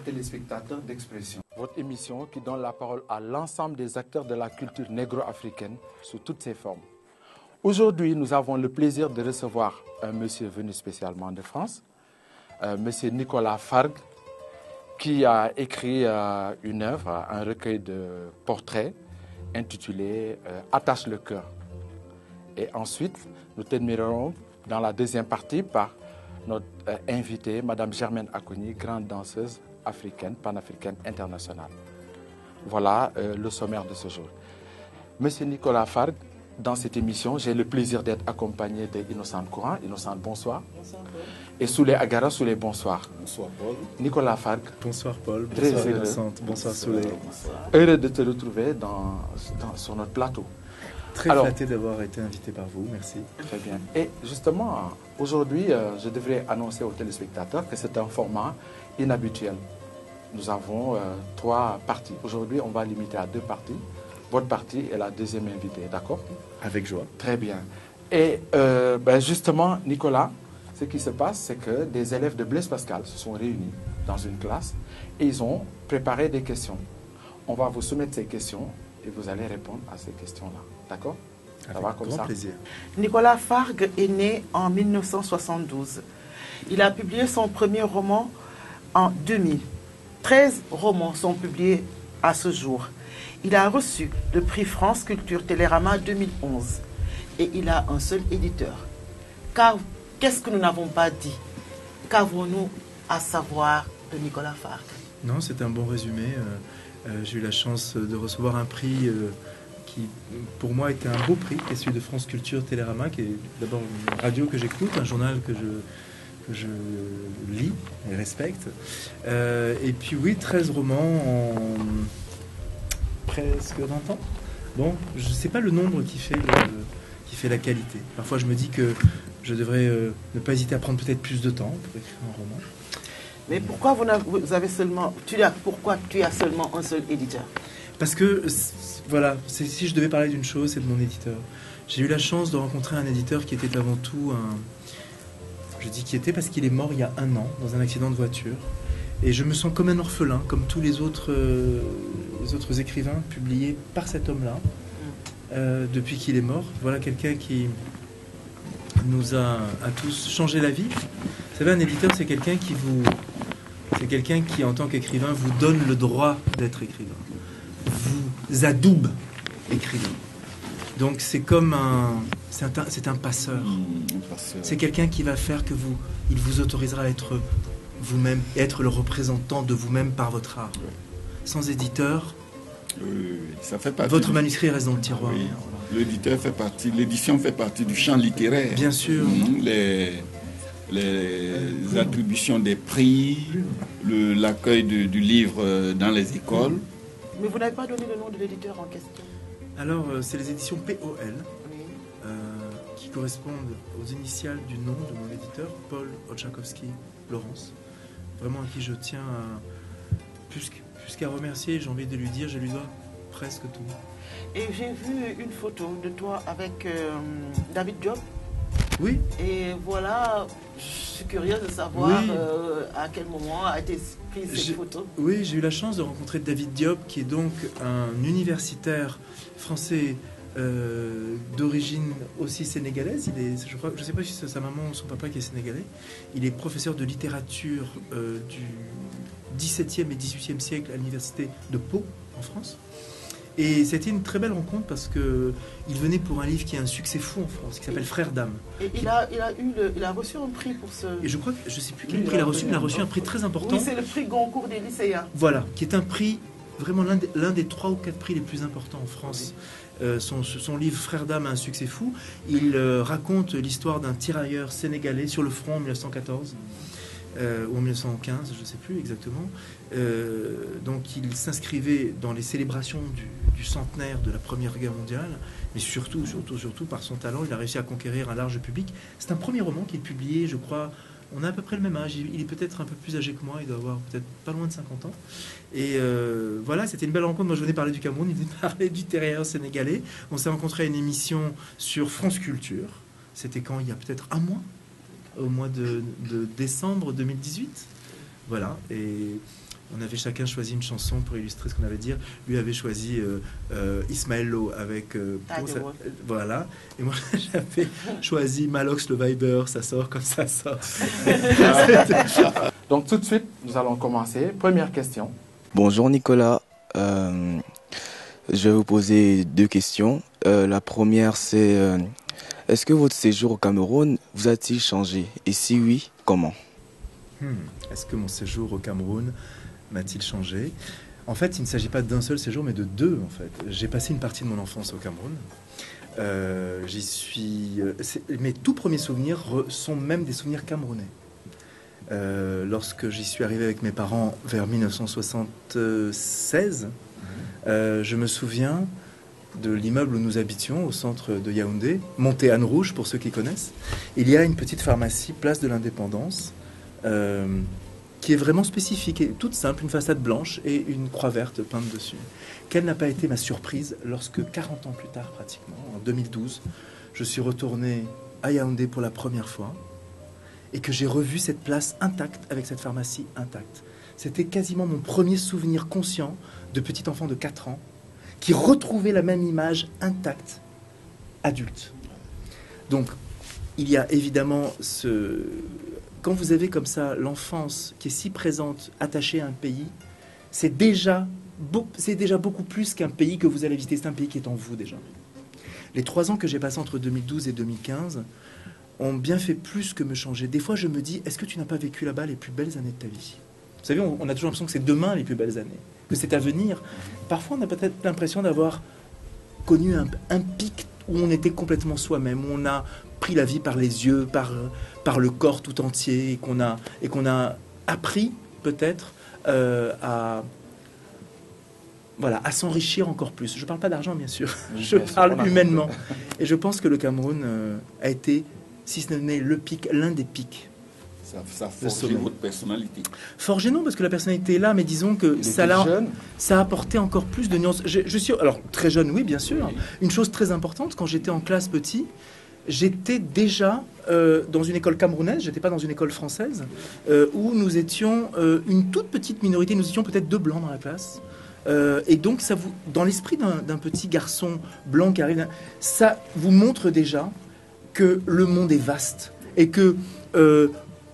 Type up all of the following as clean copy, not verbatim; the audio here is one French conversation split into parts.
téléspectateurs d'Expression, votre émission qui donne la parole à l'ensemble des acteurs de la culture négro-africaine sous toutes ses formes. Aujourd'hui, nous avons le plaisir de recevoir un monsieur venu spécialement de France, monsieur Nicolas Fargue, qui a écrit une œuvre, un recueil de portraits intitulé « Attache le cœur ». Et ensuite, nous terminerons dans la deuxième partie par notre invitée, Madame Germaine Acogny, grande danseuse africaine, panafricaine, internationale. Voilà le sommaire de ce jour. Monsieur Nicolas Fargue, dans cette émission, j'ai le plaisir d'être accompagné d'Innocent Courant. Innocent, bonsoir. Bonsoir, Paul. Et Souley Agara, Souley, bonsoir. Bonsoir, Paul. Nicolas Fargue. Bonsoir, Paul. Très bonsoir, heureux. Innocente. Bonsoir, Souley. Heureux de te retrouver sur notre plateau. Très flatté d'avoir été invité par vous, merci. Très bien. Et justement, aujourd'hui, je devrais annoncer aux téléspectateurs que c'est un format inhabituel. Nous avons 3 parties. Aujourd'hui, on va limiter à 2 parties. Votre partie est la deuxième invitée, d'accord? Avec joie. Très bien. Et justement, Nicolas, ce qui se passe, c'est que des élèves de Blaise Pascal se sont réunis dans une classe et ils ont préparé des questions. On va vous soumettre ces questions et vous allez répondre à ces questions-là. D'accord? Ça va comme ça? Avec grand plaisir. Nicolas Fargue est né en 1972. Il a publié son premier roman en 2000. 13 romans sont publiés à ce jour. Il a reçu le prix France Culture Télérama 2011 et il a un seul éditeur. Car qu'est-ce que nous n'avons pas dit? Qu'avons-nous à savoir de Nicolas Fargue? Non, c'est un bon résumé. J'ai eu la chance de recevoir un prix qui, pour moi, était un beau prix, qui est celui de France Culture Télérama, qui est d'abord une radio que j'écoute, un journal que je lis et respecte. Et puis oui, 13 romans en presque 20 ans. Bon, je ne sais pas le nombre qui fait la qualité. Parfois, je me dis que je devrais ne pas hésiter à prendre peut-être plus de temps pour écrire un roman. Mais pourquoi pourquoi tu as seulement un seul éditeur? Parce que, voilà, si je devais parler d'une chose, c'est de mon éditeur. J'ai eu la chance de rencontrer un éditeur qui était avant tout Je dis qui était parce qu'il est mort il y a 1 an dans un accident de voiture. Et je me sens comme un orphelin, comme tous les autres écrivains publiés par cet homme-là, depuis qu'il est mort. Voilà quelqu'un qui nous a à tous changé la vie. Vous savez, un éditeur, c'est quelqu'un qui, en tant qu'écrivain, vous donne le droit d'être écrivain. Vous adoube écrivain. Donc c'est comme c'est un passeur. C'est quelqu'un qui va faire que il vous autorisera à être vous-même, être le représentant de vous-même par votre art. Sans éditeur, ça fait partie votre manuscrit reste dans le tiroir. Oui. L'édition fait partie du champ littéraire. Bien sûr. Les attributions des prix, l'accueil du livre dans les écoles. Mais vous n'avez pas donné le nom de l'éditeur en question? Alors, c'est les éditions POL, qui correspondent aux initiales du nom de mon éditeur, Paul Oczakowski Laurence. Vraiment à qui je tiens plus qu'à remercier, j'ai envie de lui dire, je lui dois presque tout. Et j'ai vu une photo de toi avec David Diop. Oui. Et voilà, je suis curieuse de savoir à quel moment a été prise cette photo. Oui, j'ai eu la chance de rencontrer David Diop, qui est donc un universitaire français d'origine aussi sénégalaise. Je ne sais pas si c'est sa maman ou son papa qui est sénégalais. Il est professeur de littérature du XVIIe et XVIIIe siècle à l'université de Pau, en France. Et c'était une très belle rencontre parce que il venait pour un livre qui a un succès fou en France, qui s'appelle Frères d'âme. Et il a reçu un prix pour ce... Et je crois que, je ne sais plus quel prix il a reçu, mais il a reçu un prix très important. Oui, c'est le prix Goncourt des lycéens. Voilà, qui est un prix, vraiment l'un des 3 ou 4 prix les plus importants en France. Son livre Frères d'âme a un succès fou. Il raconte l'histoire d'un tirailleur sénégalais sur le front en 1914. Ou en 1915, je ne sais plus exactement. Donc il s'inscrivait dans les célébrations du centenaire de la Première Guerre mondiale, mais surtout par son talent, il a réussi à conquérir un large public. C'est un premier roman qu'il publié, je crois. On a à peu près le même âge, il est peut-être un peu plus âgé que moi, il doit avoir peut-être pas loin de 50 ans. Et voilà, c'était une belle rencontre. Moi je venais parler du Cameroun, il venait parler du tirailleur sénégalais. On s'est rencontrés à une émission sur France Culture. C'était quand? Il y a peut-être 1 mois, au mois de décembre 2018. Voilà, et On avait chacun choisi une chanson pour illustrer ce qu'on avait à dire. Lui avait choisi Ismaël Lo avec... voilà. Et moi, j'avais choisi Malox le Viber, ça sort comme ça sort. Donc tout de suite, nous allons commencer. Première question. Bonjour Nicolas. Je vais vous poser 2 questions. La première, c'est est-ce que votre séjour au Cameroun vous a-t-il changé? Et si oui, comment? Est-ce que mon séjour au Cameroun m'a-t-il changé? En fait, il ne s'agit pas d'un seul séjour, mais de 2, en fait. J'ai passé une partie de mon enfance au Cameroun. J'y suis... mes tout premiers souvenirs sont même des souvenirs camerounais. Lorsque j'y suis arrivé avec mes parents vers 1976, je me souviens de l'immeuble où nous habitions, au centre de Yaoundé, Montée Anne Rouge, pour ceux qui connaissent. Il y a une petite pharmacie, place de l'Indépendance, qui est vraiment spécifique et toute simple, une façade blanche et une croix verte peinte dessus. Quelle n'a pas été ma surprise lorsque, 40 ans plus tard pratiquement, en 2012, je suis retourné à Yaoundé pour la première fois et que j'ai revu cette place intacte avec cette pharmacie intacte. C'était quasiment mon premier souvenir conscient de petit enfant de 4 ans qui retrouvait la même image intacte, adulte. Donc, il y a évidemment ce... Quand vous avez comme ça l'enfance qui est si présente, attachée à un pays, c'est déjà beaucoup plus qu'un pays que vous allez visiter, c'est un pays qui est en vous déjà. Les 3 ans que j'ai passés entre 2012 et 2015 ont bien fait plus que me changer. Des fois, je me dis, est-ce que tu n'as pas vécu là-bas les plus belles années de ta vie? Vous savez, on a toujours l'impression que c'est demain les plus belles années, que c'est à venir. Parfois, on a peut-être l'impression d'avoir connu un pic où on était complètement soi-même, où on a pris la vie par les yeux, par le corps tout entier, et qu'on a appris peut-être à s'enrichir encore plus. Je ne parle pas d'argent, bien sûr. Je parle humainement. Et je pense que le Cameroun a été, si ce n'est le pic, l'un des pics. Ça a forgé votre personnalité. Forgé non, parce que la personnalité est là, mais disons que ça a apporté encore plus de nuances. Je suis, alors, très jeune, oui, bien sûr. Oui. Une chose très importante, quand j'étais en classe petit, j'étais déjà dans une école camerounaise, j'étais pas dans une école française, où nous étions une toute petite minorité, nous étions peut-être 2 blancs dans la classe. Et donc, dans l'esprit d'un petit garçon blanc qui arrive, ça vous montre déjà que le monde est vaste et que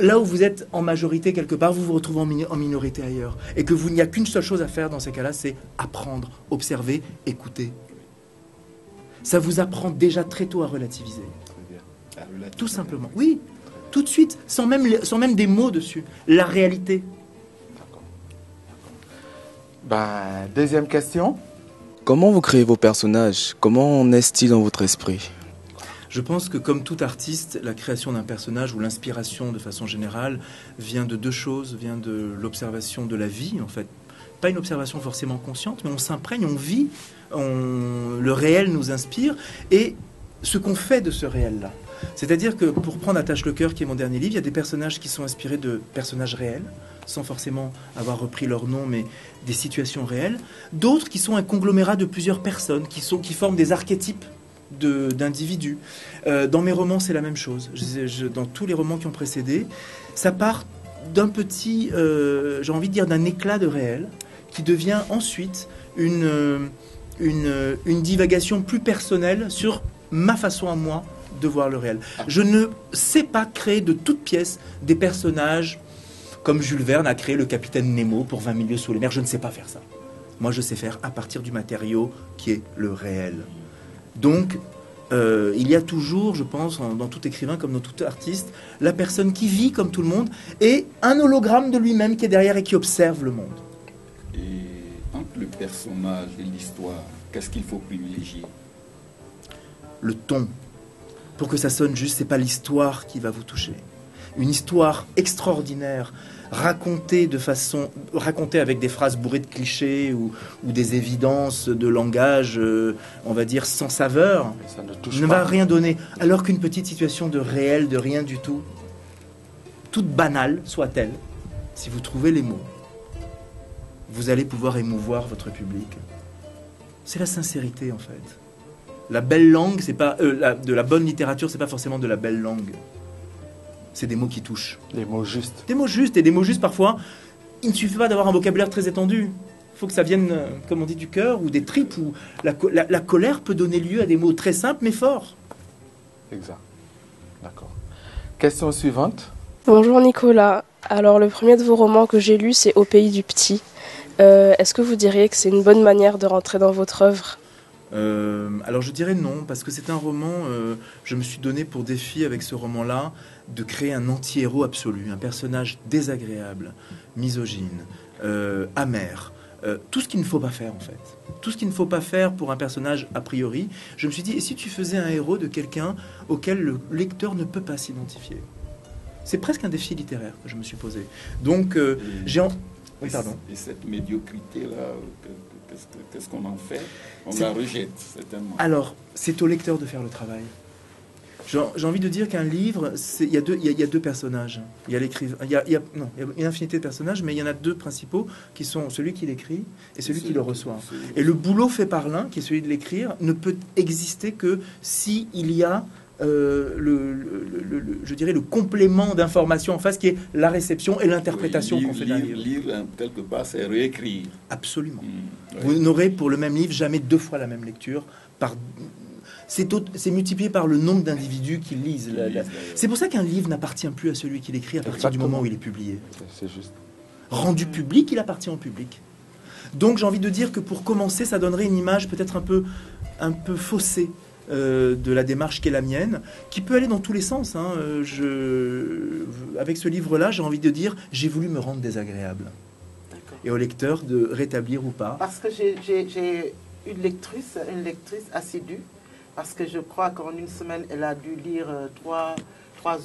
là où vous êtes en majorité quelque part, vous vous retrouvez en minorité ailleurs. Et que il n'y a qu'une seule chose à faire dans ces cas-là, c'est apprendre, observer, écouter. Ça vous apprend déjà très tôt à relativiser. Tout simplement. Oui, tout de suite, sans même des mots dessus. La réalité. Deuxième question. Comment vous créez vos personnages? Comment naissent-ils dans votre esprit? Je pense que comme tout artiste, la création d'un personnage ou l'inspiration de façon générale vient de 2 choses, vient de l'observation de la vie en fait. Pas une observation forcément consciente, mais on s'imprègne, on vit, le réel nous inspire et ce qu'on fait de ce réel-là. C'est-à-dire que pour prendre Attache le cœur, qui est mon dernier livre, il y a des personnages qui sont inspirés de personnages réels, sans forcément avoir repris leur nom, mais des situations réelles. D'autres qui sont un conglomérat de plusieurs personnes, qui forment des archétypes d'individus. Dans mes romans, c'est la même chose. Dans tous les romans qui ont précédé, ça part d'un petit, j'ai envie de dire, d'un éclat de réel, qui devient ensuite une divagation plus personnelle sur ma façon à moi de voir le réel. Je ne sais pas créer de toutes pièces des personnages comme Jules Verne a créé le capitaine Nemo pour 20 000 lieues sous les mers. Je ne sais pas faire ça. Moi, je sais faire à partir du matériau qui est le réel. Donc, il y a toujours, je pense, dans tout écrivain comme dans tout artiste, la personne qui vit comme tout le monde et un hologramme de lui-même qui est derrière et qui observe le monde. Et entre le personnage et l'histoire, qu'est-ce qu'il faut privilégier? Le ton. Pour que ça sonne juste, c'est pas l'histoire qui va vous toucher. Une histoire extraordinaire, racontée avec des phrases bourrées de clichés ou des évidences de langage, on va dire, sans saveur, ne va rien donner. Alors qu'une petite situation de réel, de rien du tout, toute banale soit-elle, si vous trouvez les mots, vous allez pouvoir émouvoir votre public. C'est la sincérité, en fait. La belle langue, c'est pas de la bonne littérature, c'est pas forcément de la belle langue. C'est des mots qui touchent. Des mots justes. Des mots justes, et des mots justes parfois il ne suffit pas d'avoir un vocabulaire très étendu. Il faut que ça vienne, comme on dit, du cœur ou des tripes, où la colère peut donner lieu à des mots très simples mais forts. Exact. D'accord. Question suivante. Bonjour Nicolas. Alors le premier de vos romans que j'ai lu, c'est Au pays du petit. Est-ce que vous diriez que c'est une bonne manière de rentrer dans votre œuvre ? Alors je dirais non, parce que c'est un roman, je me suis donné pour défi avec ce roman-là de créer un anti-héros absolu, un personnage désagréable, misogyne, amer, tout ce qu'il ne faut pas faire en fait. Tout ce qu'il ne faut pas faire pour un personnage a priori. Je me suis dit, et si tu faisais un héros de quelqu'un auquel le lecteur ne peut pas s'identifier ? C'est presque un défi littéraire que je me suis posé. Donc Oui, pardon. Et cette médiocrité-là, qu'est-ce qu'on en fait? On la rejette, certainement. Alors, c'est au lecteur de faire le travail. J'ai envie de dire qu'un livre, il y a deux personnages. Il y a l'écrivain, il y a une infinité de personnages, mais il y en a deux principaux qui sont celui qui l'écrit et celui qui le reçoit. Et le boulot fait par l'un, qui est celui de l'écrire, ne peut exister que si il y a je dirais le complément d'information en face, qui est la réception et l'interprétation qu'on fait d'un livre. Lire, quelque part, c'est réécrire. Absolument. Oui. Vous n'aurez pour le même livre jamais deux fois la même lecture. C'est multiplié par le nombre d'individus qui lisent. C'est pour ça qu'un livre n'appartient plus à celui qui l'écrit à partir du moment où il est publié. C'est juste. Rendu public, il appartient au public. Donc j'ai envie de dire que pour commencer, ça donnerait une image peut-être un peu faussée de la démarche qui est la mienne, qui peut aller dans tous les sens. Hein. Avec ce livre-là, j'ai envie de dire, j'ai voulu me rendre désagréable. Et au lecteur de rétablir ou pas. Parce que j'ai une lectrice assidue, parce que je crois qu'en une semaine, elle a dû lire trois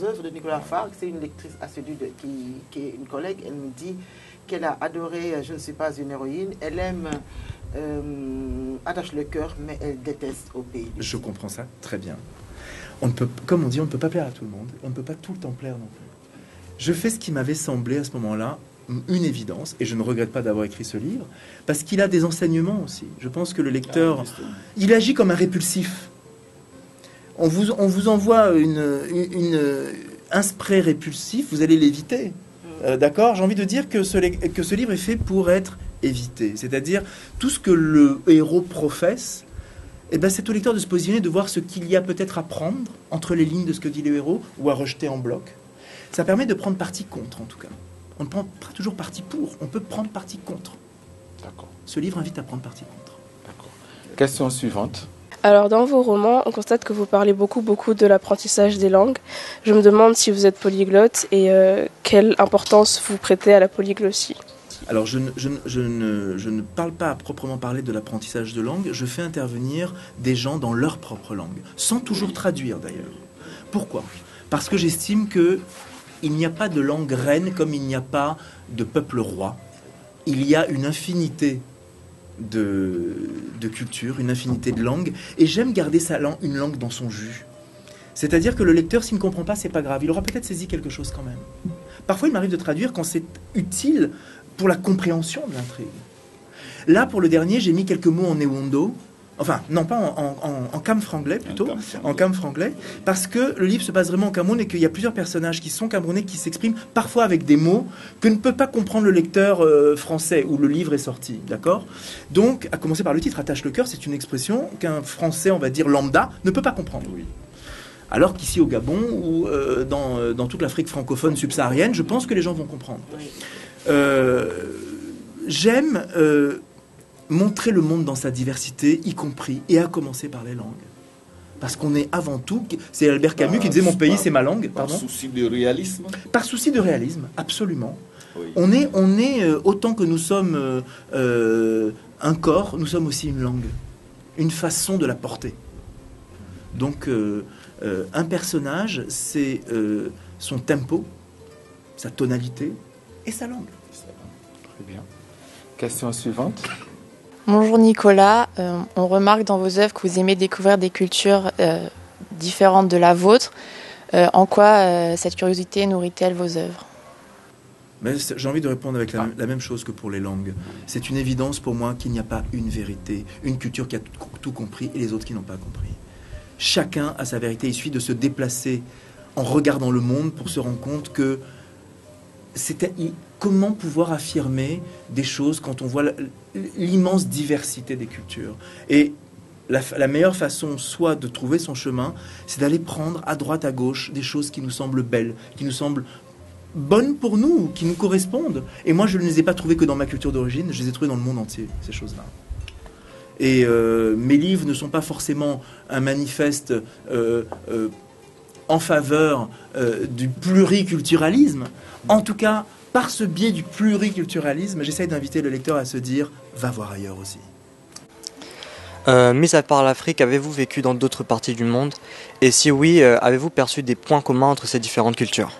œuvres de Nicolas Fargue. C'est une lectrice assidue qui est une collègue. Elle me dit qu'elle a adoré Je ne suis pas une héroïne. Elle aime Attache le cœur, mais elle déteste Au pays. Je comprends ça très bien. On ne peut, comme on dit, on ne peut pas plaire à tout le monde. On ne peut pas tout le temps plaire non plus. Je fais ce qui m'avait semblé à ce moment-là une évidence, et je ne regrette pas d'avoir écrit ce livre, parce qu'il a des enseignements aussi. Je pense que le lecteur, il agit comme un répulsif. On vous envoie un spray répulsif, vous allez l'éviter. D'accord ? J'ai envie de dire que ce livre est fait pour être évité. C'est-à-dire, tout ce que le héros professe, eh ben, c'est au lecteur de se positionner, de voir ce qu'il y a peut-être à prendre entre les lignes de ce que dit le héros, ou à rejeter en bloc. Ça permet de prendre parti contre, en tout cas. On ne prend pas toujours parti pour, on peut prendre parti contre. D'accord. Ce livre invite à prendre parti contre. D'accord. Question suivante. Alors, dans vos romans, on constate que vous parlez beaucoup de l'apprentissage des langues. Je me demande si vous êtes polyglotte et quelle importance vous prêtez à la polyglossie. Alors, je ne parle pas à proprement parler de l'apprentissage de langue. Je fais intervenir des gens dans leur propre langue, sans toujours traduire d'ailleurs. Pourquoi ? Parce que j'estime que il n'y a pas de langue reine comme il n'y a pas de peuple roi. Il y a une infinité de cultures, une infinité de langues, et j'aime garder une langue dans son jus. C'est-à-dire que le lecteur, s'il ne comprend pas, c'est pas grave. Il aura peut-être saisi quelque chose quand même. Parfois, il m'arrive de traduire quand c'est utile pour la compréhension de l'intrigue. Là, pour le dernier, j'ai mis quelques mots en néwondo. Enfin, non, pas en cam franglais, plutôt. En cam franglais. Parce que le livre se passe vraiment en Cameroun et qu'il y a plusieurs personnages qui sont camerounais, qui s'expriment parfois avec des mots que ne peut pas comprendre le lecteur français où le livre est sorti. D'accord ? Donc, à commencer par le titre, Attache le cœur, c'est une expression qu'un français, on va dire lambda, ne peut pas comprendre. Oui. Alors qu'ici au Gabon ou dans toute l'Afrique francophone subsaharienne, je pense que les gens vont comprendre. J'aime montrer le monde dans sa diversité, y compris, et à commencer par les langues. Parce qu'on est avant tout... C'est Albert Camus qui disait « Mon pays, c'est ma langue ». Par souci de réalisme. Par souci de réalisme, absolument. Oui. On est autant que nous sommes un corps, nous sommes aussi une langue. Une façon de la porter. Donc, un personnage, c'est son tempo, sa tonalité et sa langue. Très bien. Question suivante. Bonjour Nicolas, on remarque dans vos œuvres que vous aimez découvrir des cultures différentes de la vôtre. En quoi cette curiosité nourrit-elle vos œuvres ? Mais j'ai envie de répondre avec la même chose que pour les langues. C'est une évidence pour moi qu'il n'y a pas une vérité, une culture qui a tout compris et les autres qui n'ont pas compris. Chacun a sa vérité, il suffit de se déplacer en regardant le monde pour se rendre compte que comment pouvoir affirmer des choses quand on voit l'immense diversité des cultures. Et la meilleure façon, soit de trouver son chemin, c'est d'aller prendre à droite, à gauche, des choses qui nous semblent belles, qui nous semblent bonnes pour nous, qui nous correspondent. Et moi, je ne les ai pas trouvées que dans ma culture d'origine, je les ai trouvées dans le monde entier, ces choses-là. Et mes livres ne sont pas forcément un manifeste en faveur du pluriculturalisme. En tout cas, par ce biais du pluriculturalisme, j'essaie d'inviter le lecteur à se dire « va voir ailleurs aussi ». Mis à part l'Afrique, avez-vous vécu dans d'autres parties du monde? Et si oui, avez-vous perçu des points communs entre ces différentes cultures?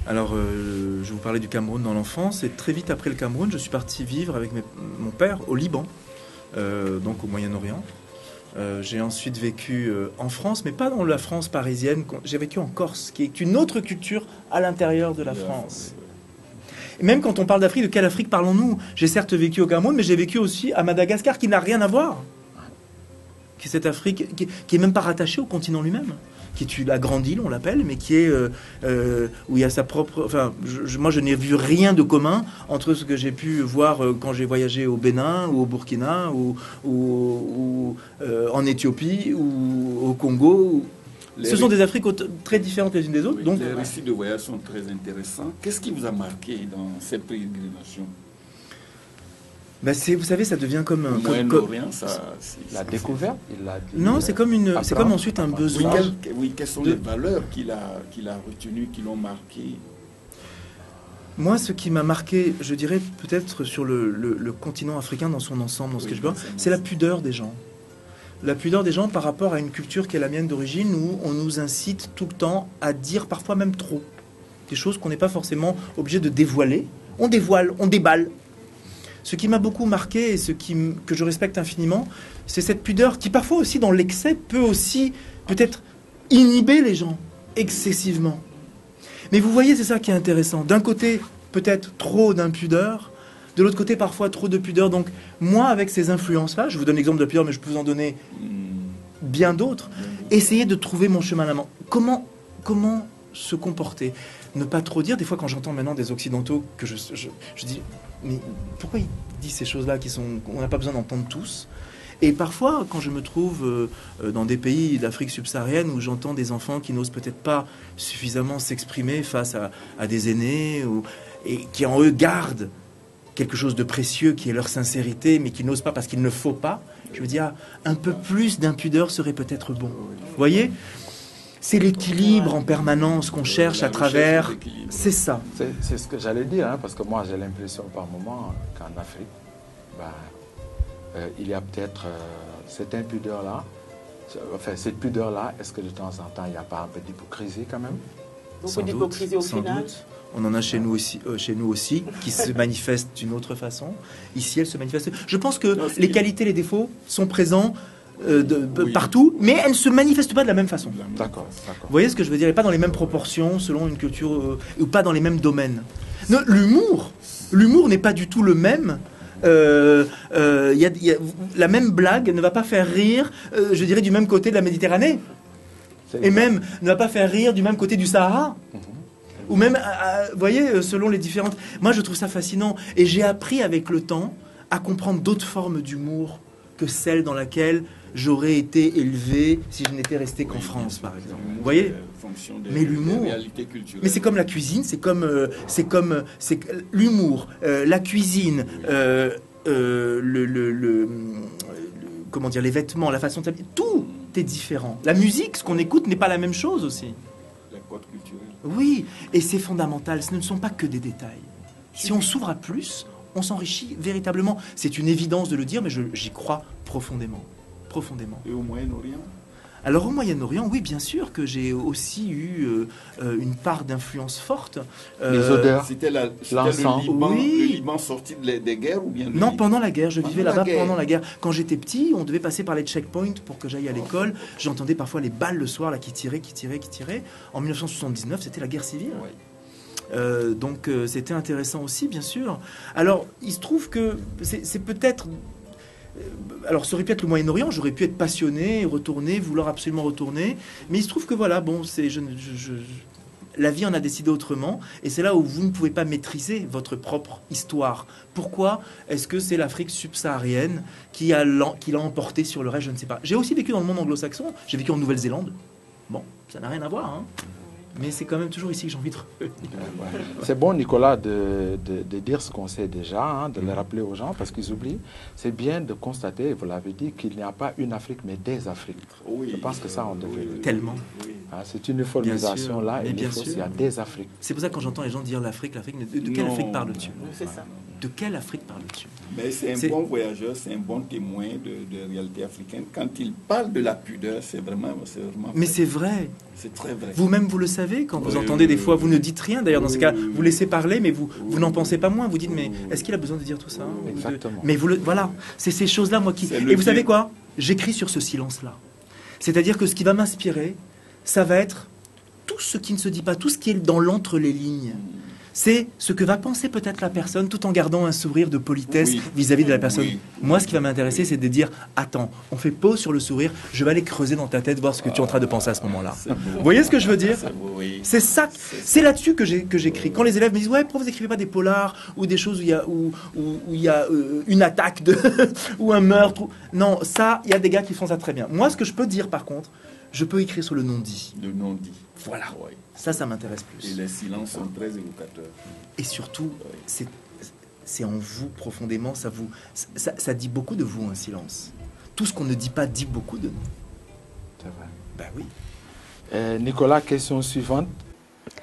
Alors, je vous parlais du Cameroun dans l'enfance, et très vite après le Cameroun, je suis parti vivre avec mon père au Liban, donc au Moyen-Orient. J'ai ensuite vécu en France, mais pas dans la France parisienne. J'ai vécu en Corse, qui est une autre culture à l'intérieur de la France. Et même quand on parle d'Afrique, de quelle Afrique parlons-nous? J'ai certes vécu au Cameroun, mais j'ai vécu aussi à Madagascar, qui n'a rien à voir. Qui est cette Afrique qui est même pas rattachée au continent lui-même, qui est la grande île, on l'appelle, mais qui est où il y a sa propre. Enfin, moi, je n'ai vu rien de commun entre ce que j'ai pu voir quand j'ai voyagé au Bénin ou au Burkina ou en Éthiopie ou au Congo. Ce sont des Afriques très différentes les unes des autres. Oui, donc, les récits de voyage sont très intéressants. Qu'est-ce qui vous a marqué dans cette pérégrination? Ben vous savez, ça devient comme un... Moyen-Orient, la découverte, non, c'est comme ensuite un besoin. Quelles sont les valeurs qu'il a retenues, qui l'ont marqué? Moi, ce qui m'a marqué, je dirais peut-être sur le continent africain dans son ensemble, dans ce que je vois, c'est la pudeur des gens. La pudeur des gens par rapport à une culture qui est la mienne d'origine, où on nous incite tout le temps à dire parfois même trop. Des choses qu'on n'est pas forcément obligé de dévoiler. On dévoile, on déballe. Ce qui m'a beaucoup marqué et que je respecte infiniment, c'est cette pudeur qui parfois aussi dans l'excès peut aussi peut-être inhiber les gens excessivement. Mais vous voyez, c'est ça qui est intéressant. D'un côté, peut-être trop d'impudeur. De l'autre côté, parfois trop de pudeur. Donc, moi, avec ces influences-là, je vous donne l'exemple de la pudeur, mais je peux vous en donner bien d'autres. Essayer de trouver mon chemin à la main. Comment se comporter? Ne pas trop dire. Des fois, quand j'entends maintenant des Occidentaux, que je dis, mais pourquoi ils disent ces choses-là qu'on n'a pas besoin d'entendre tous? Et parfois, quand je me trouve dans des pays d'Afrique subsaharienne où j'entends des enfants qui n'osent peut-être pas suffisamment s'exprimer face à des aînés, et qui en eux gardent quelque chose de précieux qui est leur sincérité, mais qui n'osent pas parce qu'il ne faut pas, je veux dire, un peu plus d'impudeur serait peut-être bon. Vous voyez? C'est l'équilibre en permanence qu'on cherche à travers... C'est ça. C'est ce que j'allais dire, hein, parce que moi j'ai l'impression par moment qu'en Afrique, il y a peut-être cette impudeur-là, enfin cette pudeur-là, est-ce que de temps en temps il n'y a pas un peu d'hypocrisie quand même? Beaucoup d'hypocrisie au final. On en a chez nous aussi qui se manifestent d'une autre façon. Ici, elles se manifestent. Je pense que les qualités, les défauts sont présents partout, mais elles ne se manifestent pas de la même façon. D'accord. Vous voyez ce que je veux dire? Et pas dans les mêmes proportions, selon une culture, ou pas dans les mêmes domaines. Non, l'humour n'est pas du tout le même. La même blague ne va pas faire rire, je dirais, du même côté de la Méditerranée. Et même ne va pas faire rire du même côté du Sahara. Ou même, vous voyez, selon les différentes... Moi, je trouve ça fascinant. Et j'ai appris avec le temps à comprendre d'autres formes d'humour que celle dans laquelle j'aurais été élevé si je n'étais resté qu'en France, par exemple. Vous voyez? Mais l'humour... Mais c'est comme la cuisine, c'est comme l'humour, la cuisine, comment dire, les vêtements, la façon de s'habiller, tout est différent. La musique, ce qu'on écoute, n'est pas la même chose aussi. La cote culturelle. Oui, et c'est fondamental. Ce ne sont pas que des détails. Si on s'ouvre à plus, on s'enrichit véritablement. C'est une évidence de le dire, mais j'y crois profondément. Profondément. Et au Moyen-Orient? Alors au Moyen-Orient, oui, bien sûr que j'ai aussi eu une part d'influence forte. Les odeurs, c'était l'encens. Le Liban sorti des guerres ou bien Non, pendant la guerre. Je vivais là-bas pendant la guerre. Quand j'étais petit, on devait passer par les checkpoints pour que j'aille à l'école. J'entendais parfois les balles le soir là, qui tiraient. En 1979, c'était la guerre civile. Oui. Donc c'était intéressant aussi, bien sûr. Alors, il se trouve que c'est peut-être... Alors, ça aurait pu être le Moyen-Orient, j'aurais pu être passionné, vouloir absolument retourner. Mais il se trouve que voilà, bon, la vie en a décidé autrement, et c'est là où vous ne pouvez pas maîtriser votre propre histoire. Pourquoi est-ce que c'est l'Afrique subsaharienne qui l'a emporté sur le reste? Je ne sais pas. J'ai aussi vécu dans le monde anglo-saxon, j'ai vécu en Nouvelle-Zélande. Bon, ça n'a rien à voir, hein. Mais c'est quand même toujours ici que j'ai envie de revenir. C'est bon, Nicolas, de dire ce qu'on sait déjà, hein, de le rappeler aux gens, parce qu'ils oublient. C'est bien de constater, vous l'avez dit, qu'il n'y a pas une Afrique, mais des Afriques. Oui, je pense que ça, on devrait le dire. Tellement. Ah, cette uniformisation-là, il y a des Afriques. C'est pour ça que quand j'entends les gens dire l'Afrique, de quelle Afrique parles-tu? C'est ça. De quelle Afrique parles-tu? Mais c'est un bon voyageur, c'est un bon témoin de réalité africaine. Quand il parle de la pudeur, c'est vraiment mais c'est vrai. C'est très vrai. Vous-même, vous le savez, quand vous entendez des fois, vous ne dites rien. D'ailleurs, dans ce cas, vous laissez parler, mais vous n'en pensez pas moins. Vous dites, mais est-ce qu'il a besoin de dire tout ça? Exactement. Mais voilà, c'est ces choses-là, moi, qui... Et vous savez quoi? J'écris sur ce silence-là. C'est-à-dire que ce qui va m'inspirer, ça va être tout ce qui ne se dit pas, tout ce qui est dans l'entre les lignes. C'est ce que va penser peut-être la personne tout en gardant un sourire de politesse vis-à-vis de la personne. Moi, ce qui va m'intéresser, c'est de dire, attends, on fait pause sur le sourire, je vais aller creuser dans ta tête, voir ce que tu es en train de penser à ce moment-là. Vous voyez ce que je veux dire? C'est ça, c'est là-dessus que j'écris. Quand les élèves me disent, ouais, pourquoi vous n'écrivez pas des polars ou des choses où il y a une attaque ou un meurtre Non, ça, il y a des gars qui font ça très bien. Moi, ce que je peux dire, par contre, je peux écrire sur le non-dit. Le non-dit. Voilà. Ça m'intéresse plus. Et les silences sont très évocateurs. Et surtout, c'est en vous profondément, ça dit beaucoup de vous, un silence. Tout ce qu'on ne dit pas dit beaucoup de nous. C'est vrai. Ben oui. Nicolas, question suivante.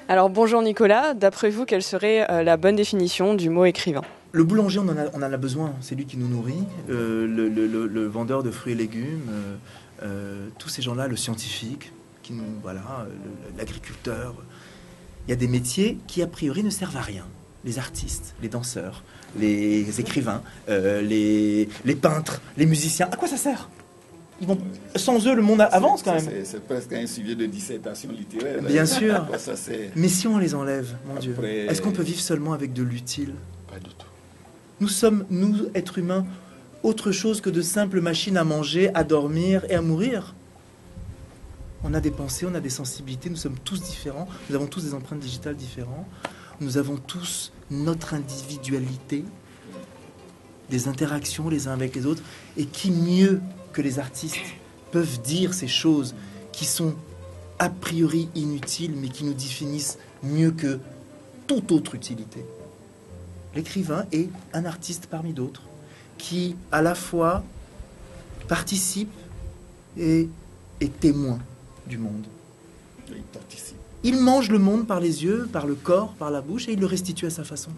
Alors bonjour Nicolas, d'après vous, quelle serait la bonne définition du mot écrivain? Le boulanger, on en a besoin, c'est lui qui nous nourrit. Le vendeur de fruits et légumes, tous ces gens-là, le scientifique, l'agriculteur. Il y a des métiers qui, a priori, ne servent à rien. Les artistes, les danseurs, les écrivains, les peintres, les musiciens. À quoi ça sert? Sans eux, le monde avance quand même. C'est presque un sujet de dissertation littéraire. Bien sûr. Ça, mais si on les enlève, mon Dieu, est-ce qu'on peut vivre seulement avec de l'utile? Pas du tout. Nous sommes, nous, êtres humains, autre chose que de simples machines à manger, à dormir et à mourir. On a des pensées, on a des sensibilités, nous sommes tous différents, nous avons tous des empreintes digitales différentes, nous avons tous notre individualité, des interactions les uns avec les autres, et qui mieux que les artistes peuvent dire ces choses qui sont a priori inutiles, mais qui nous définissent mieux que toute autre utilité. L'écrivain est un artiste parmi d'autres, qui à la fois participe et est témoin du monde. Il mange le monde par les yeux, par le corps, par la bouche, et il le restitue à sa façon.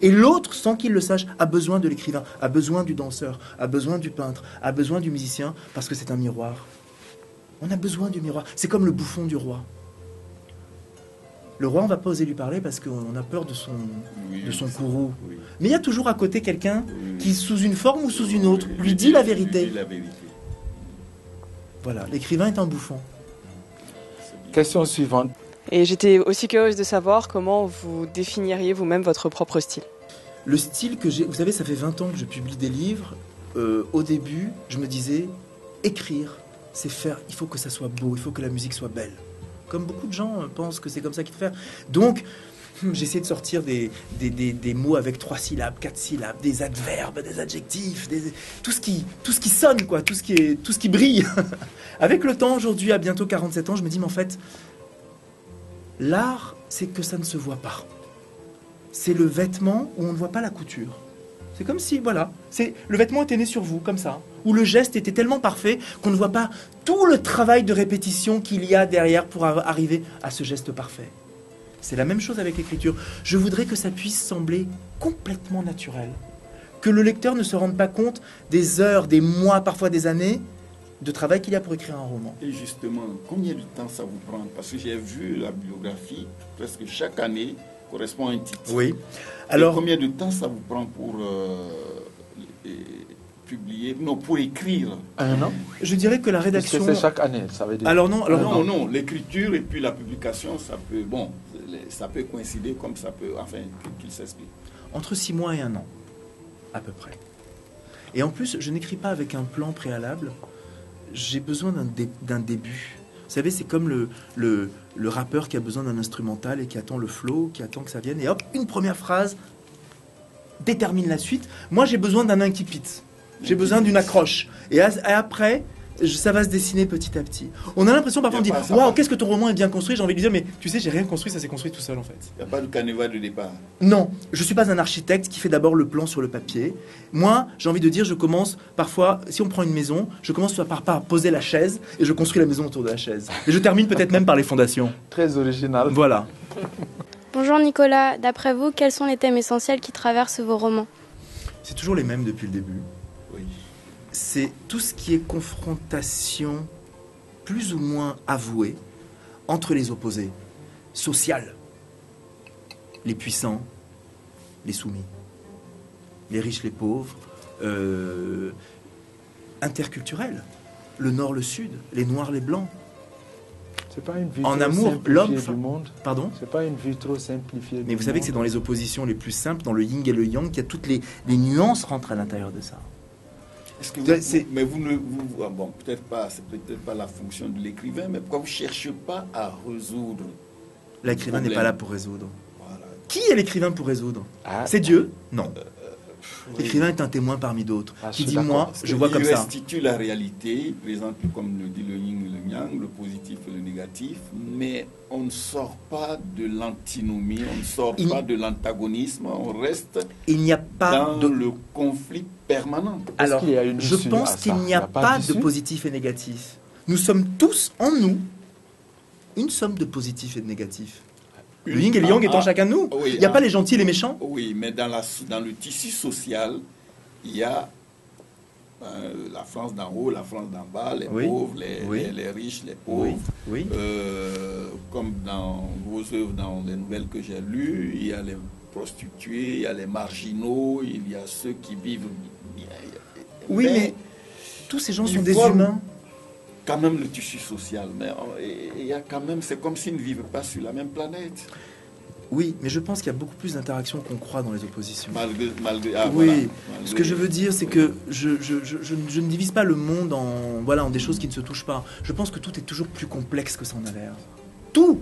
Et l'autre, sans qu'il le sache, a besoin de l'écrivain, a besoin du danseur, a besoin du peintre, a besoin du musicien, parce que c'est un miroir. On a besoin du miroir. C'est comme le bouffon du roi. Le roi, on ne va pas oser lui parler parce qu'on a peur de son courroux. Oui. Mais il y a toujours à côté quelqu'un qui, sous une forme ou sous une autre, lui dit la vérité. Voilà, l'écrivain est un bouffon. Question suivante. Et j'étais aussi curieuse de savoir comment vous définiriez vous-même votre propre style. Le style que j'ai... Vous savez, ça fait 20 ans que je publie des livres. Au début, je me disais, écrire, c'est faire... Il faut que ça soit beau, il faut que la musique soit belle. Comme beaucoup de gens pensent que c'est comme ça qu'il faut faire. Donc, j'essaie de sortir des mots avec 3 syllabes, 4 syllabes, des adverbes, des adjectifs, tout ce qui sonne, quoi, tout ce qui brille. Avec le temps, aujourd'hui, à bientôt 47 ans, je me dis, mais en fait, l'art, c'est que ça ne se voit pas. C'est le vêtement où on ne voit pas la couture. C'est comme si, voilà, le vêtement était né sur vous, comme ça. Où le geste était tellement parfait qu'on ne voit pas tout le travail de répétition qu'il y a derrière pour arriver à ce geste parfait. C'est la même chose avec l'écriture. Je voudrais que ça puisse sembler complètement naturel. Que le lecteur ne se rende pas compte des heures, des mois, parfois des années de travail qu'il y a pour écrire un roman. Et justement, combien de temps ça vous prend? Parce que j'ai vu la biographie, presque chaque année correspond à un titre. Oui. Alors, combien de temps ça vous prend pour publier, non, pour écrire? Un an. Je dirais que la rédaction... C'est chaque année, ça veut dire... Alors non, non, l'écriture et puis la publication, ça peut coïncider comme ça peut, enfin, qu'il s'explique. Entre 6 mois et 1 an, à peu près. Et en plus, je n'écris pas avec un plan préalable. J'ai besoin d'un début. Vous savez, c'est comme le rappeur qui a besoin d'un instrumental et qui attend le flow, qui attend que ça vienne. Et hop, une première phrase détermine la suite. Moi, j'ai besoin d'un incipit. J'ai besoin d'une accroche. Et après, ça va se dessiner petit à petit. On a l'impression, parfois, on dit « Waouh, qu'est-ce que ton roman est bien construit ?» J'ai envie de lui dire « Mais tu sais, j'ai rien construit, ça s'est construit tout seul, en fait. » Il n'y a pas de canevas de départ. Non, je ne suis pas un architecte qui fait d'abord le plan sur le papier. Moi, j'ai envie de dire, je commence parfois, si on prend une maison, je commence par poser la chaise et je construis la maison autour de la chaise. Et je termine peut-être même par les fondations. Très original. Voilà. Bonjour Nicolas, d'après vous, quels sont les thèmes essentiels qui traversent vos romans? C'est toujours les mêmes depuis le début. Oui. C'est tout ce qui est confrontation plus ou moins avouée entre les opposés, sociales, les puissants, les soumis, les riches, les pauvres, interculturels, le nord, le sud, les noirs, les blancs. C'est pas une vue En trop amour, simplifiée l'homme... du monde. Pardon? C'est pas une vue trop simplifiée. Mais vous savez que c'est dans les oppositions les plus simples, dans le yin et le yang, qu'il y a toutes les nuances rentrent à l'intérieur de ça. Est-ce que mais bon, peut-être pas, c'est peut-être pas la fonction de l'écrivain, mais pourquoi vous ne cherchez pas à résoudre? L'écrivain n'est pas là pour résoudre. Voilà. Qui est l'écrivain pour résoudre? C'est Dieu? Non. Oui. L'écrivain est un témoin parmi d'autres qui dit moi, je vois comme ça. Il restitue la réalité, il présente comme le dit le yin et le yang, le positif et le négatif, mais on ne sort pas de l'antinomie, on ne sort pas de l'antagonisme, on reste il n'y a pas dans le conflit permanent. Alors, je pense qu'il n'y a pas de positif et négatif. Nous sommes tous en nous une somme de positif et de négatif. Le yin et le yang étant chacun de nous. Oui, il n'y a pas les gentils et les méchants. Oui, mais dans le tissu social, il y a la France d'en haut, la France d'en bas, les pauvres, les riches, les pauvres. Oui. Comme dans vos œuvres, dans les nouvelles que j'ai lues, il y a les prostituées, il y a les marginaux, il y a ceux qui vivent bien. Oui, mais tous ces gens sont des humains. Quand même le tissu social, mais il y a quand même, c'est comme s'ils ne vivent pas sur la même planète. Oui, mais je pense qu'il y a beaucoup plus d'interactions qu'on croit dans les oppositions. Malgré oui, voilà, ce que je veux dire, c'est que je ne divise pas le monde en des choses qui ne se touchent pas. Je pense que tout est toujours plus complexe que ça en a l'air. Tout.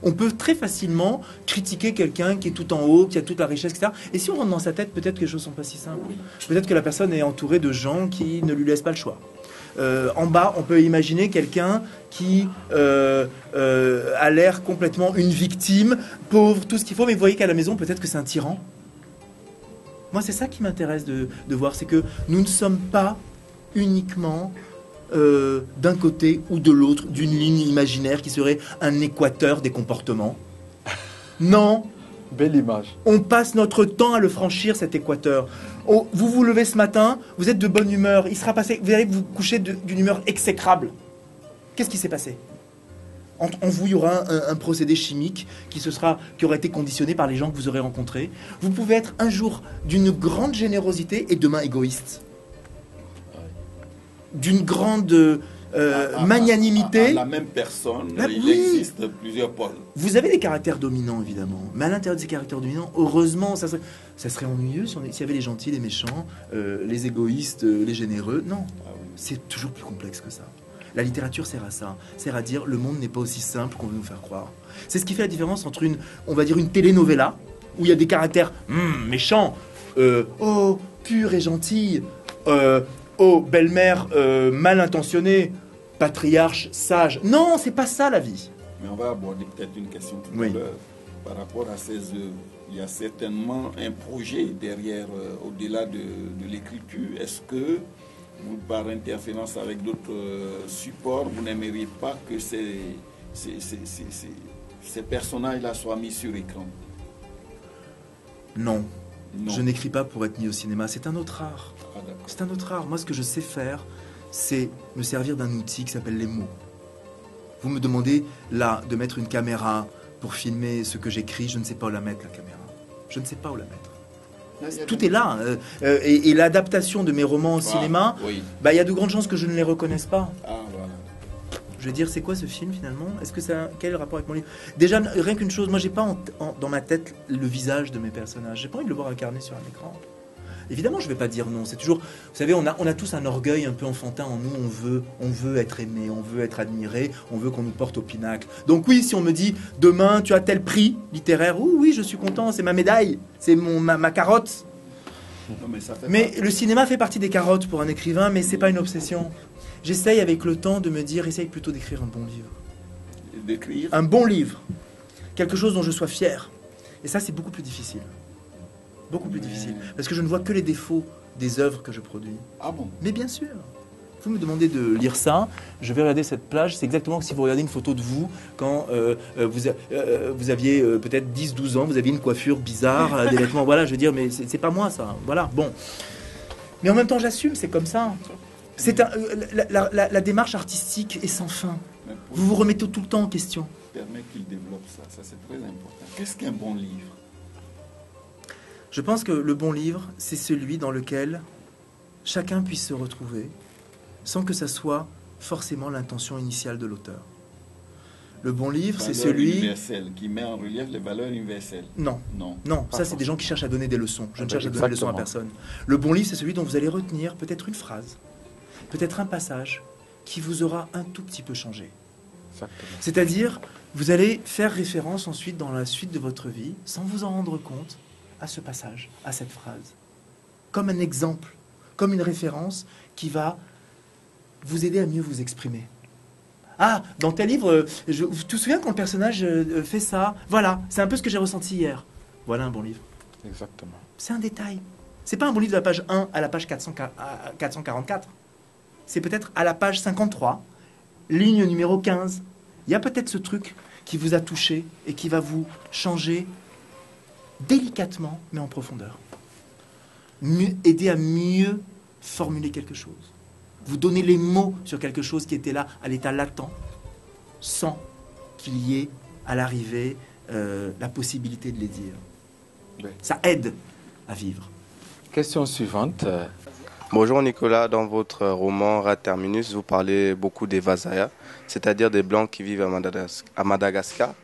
On peut très facilement critiquer quelqu'un qui est tout en haut, qui a toute la richesse, etc. Et si on rentre dans sa tête, peut-être que les choses ne sont pas si simples. Peut-être que la personne est entourée de gens qui ne lui laissent pas le choix. En bas, on peut imaginer quelqu'un qui a l'air complètement une victime, pauvre, tout ce qu'il faut, mais vous voyez qu'à la maison, peut-être que c'est un tyran. Moi, c'est ça qui m'intéresse de voir, c'est que nous ne sommes pas uniquement d'un côté ou de l'autre d'une ligne imaginaire qui serait un équateur des comportements. Non. Belle image. On passe notre temps à le franchir, cet équateur. Oh, vous vous levez ce matin, vous êtes de bonne humeur, il sera passé, vous allez vous coucher d'une humeur exécrable. Qu'est-ce qui s'est passé? En vous, il y aura un procédé chimique qui aura été conditionné par les gens que vous aurez rencontrés. Vous pouvez être un jour d'une grande générosité et demain égoïste. D'une grande magnanimité. La même personne, il existe plusieurs pôles. Vous avez des caractères dominants, évidemment. Mais à l'intérieur de ces caractères dominants, heureusement, ça serait ennuyeux s'il y avait les gentils, les méchants, les égoïstes, les généreux. Non, c'est toujours plus complexe que ça. La littérature sert à ça, sert à dire le monde n'est pas aussi simple qu'on veut nous faire croire. C'est ce qui fait la différence entre on va dire une telenovela, où il y a des caractères méchants, oh, pure et gentille, oh, belle-mère mal intentionnée, patriarche sage. Non, c'est pas ça la vie. Mais on va aborder peut-être une question tout à l'heure par rapport à ces œuvres. Il y a certainement un projet derrière, au-delà de l'écriture. Est-ce que vous, par interférence avec d'autres supports, vous n'aimeriez pas que ces personnages-là soient mis sur écran? Non. Je n'écris pas pour être mis au cinéma. C'est un autre art. C'est un autre art. Moi, ce que je sais faire, c'est me servir d'un outil qui s'appelle les mots. Vous me demandez, là, de mettre une caméra pour filmer ce que j'écris. Je ne sais pas où la mettre, la caméra. Je ne sais pas où la mettre. Tout est là. Et l'adaptation de mes romans au cinéma, il y a de grandes chances que je ne les reconnaisse pas. Je veux dire, c'est quoi ce film finalement? Quel est le rapport avec mon livre? Déjà, rien qu'une chose, moi j'ai pas dans ma tête le visage de mes personnages. J'ai pas envie de le voir incarné sur un écran. Évidemment, je ne vais pas dire non. C'est toujours, vous savez, on a tous un orgueil un peu enfantin en nous. On veut être aimé, on veut être admiré, on veut qu'on nous porte au pinacle. Donc oui, si on me dit demain tu as tel prix littéraire, oui, je suis content, c'est ma médaille, c'est ma carotte. Non, mais le cinéma fait partie des carottes pour un écrivain, mais c'est pas une obsession. J'essaye avec le temps de me dire, essaye plutôt d'écrire un bon livre. D'écrire un bon livre, quelque chose dont je sois fier. Et ça, c'est beaucoup plus difficile. Beaucoup plus difficile. Parce que je ne vois que les défauts des œuvres que je produis. Ah bon? Mais bien sûr. Vous me demandez de lire ça, je vais regarder cette plage. C'est exactement comme si vous regardez une photo de vous quand vous aviez peut-être 10-12 ans, vous aviez une coiffure bizarre, des vêtements, voilà, je veux dire, mais c'est pas moi ça. Voilà, bon. Mais en même temps, j'assume, c'est comme ça. C'est la démarche artistique est sans fin. Vous vous remettez tout le temps en question. Permet qu'il développe ça c'est très important. Qu'est-ce qu'un bon livre? Je pense que le bon livre, c'est celui dans lequel chacun puisse se retrouver sans que ça soit forcément l'intention initiale de l'auteur. Le bon livre, c'est celui... universel, qui met en relief les valeurs universelles. Non, ça c'est des gens qui cherchent à donner des leçons. Je ne cherche à donner des leçons à personne. Le bon livre, c'est celui dont vous allez retenir peut-être une phrase, peut-être un passage qui vous aura un tout petit peu changé. C'est-à-dire, vous allez faire référence ensuite dans la suite de votre vie, sans vous en rendre compte, à ce passage, à cette phrase. Comme un exemple, comme une référence qui va vous aider à mieux vous exprimer. Ah, dans tel livre, tu te souviens quand le personnage fait ça? Voilà, c'est un peu ce que j'ai ressenti hier. Voilà un bon livre. Exactement. C'est un détail. C'est pas un bon livre de la page 1 à la page 444. C'est peut-être à la page 53, ligne numéro 15. Il y a peut-être ce truc qui vous a touché et qui va vous changer délicatement, mais en profondeur. Aider à mieux formuler quelque chose. Vous donner les mots sur quelque chose qui était là à l'état latent, sans qu'il y ait à l'arrivée la possibilité de les dire. Oui. Ça aide à vivre. Question suivante. Bonjour Nicolas, dans votre roman Rat Terminus, vous parlez beaucoup des Vasaya, c'est-à-dire des Blancs qui vivent à Madagascar.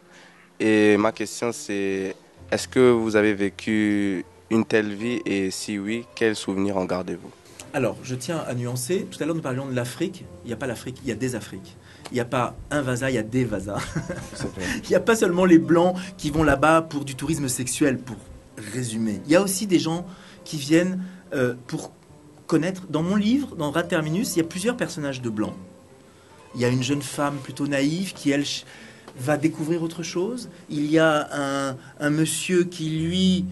Et ma question c'est, est-ce que vous avez vécu une telle vie et si oui, quels souvenirs en gardez-vous? Alors, je tiens à nuancer. Tout à l'heure, nous parlions de l'Afrique. Il n'y a pas l'Afrique, il y a des Afriques. Il n'y a pas un Vasa, il y a des Vasas. Il n'y a pas seulement les Blancs qui vont là-bas pour du tourisme sexuel, pour résumer. Il y a aussi des gens qui viennent pour connaître. Dans mon livre, dans Rat Terminus, il y a plusieurs personnages de Blancs. Il y a une jeune femme plutôt naïve qui, elle, va découvrir autre chose. Il y a un monsieur qui, lui,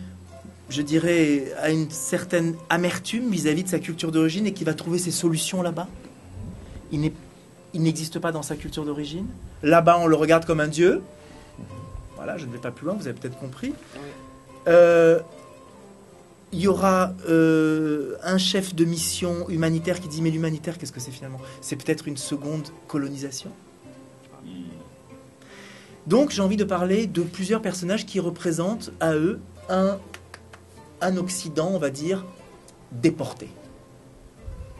je dirais, a une certaine amertume vis-à-vis de sa culture d'origine et qui va trouver ses solutions là-bas. Il n'existe pas dans sa culture d'origine. Là-bas, on le regarde comme un dieu. Voilà, je ne vais pas plus loin, vous avez peut-être compris. Il y aura un chef de mission humanitaire qui dit « Mais l'humanitaire, qu'est-ce que c'est finalement ?» C'est peut-être une seconde colonisation. Donc, j'ai envie de parler de plusieurs personnages qui représentent à eux un Occident, on va dire, déporté.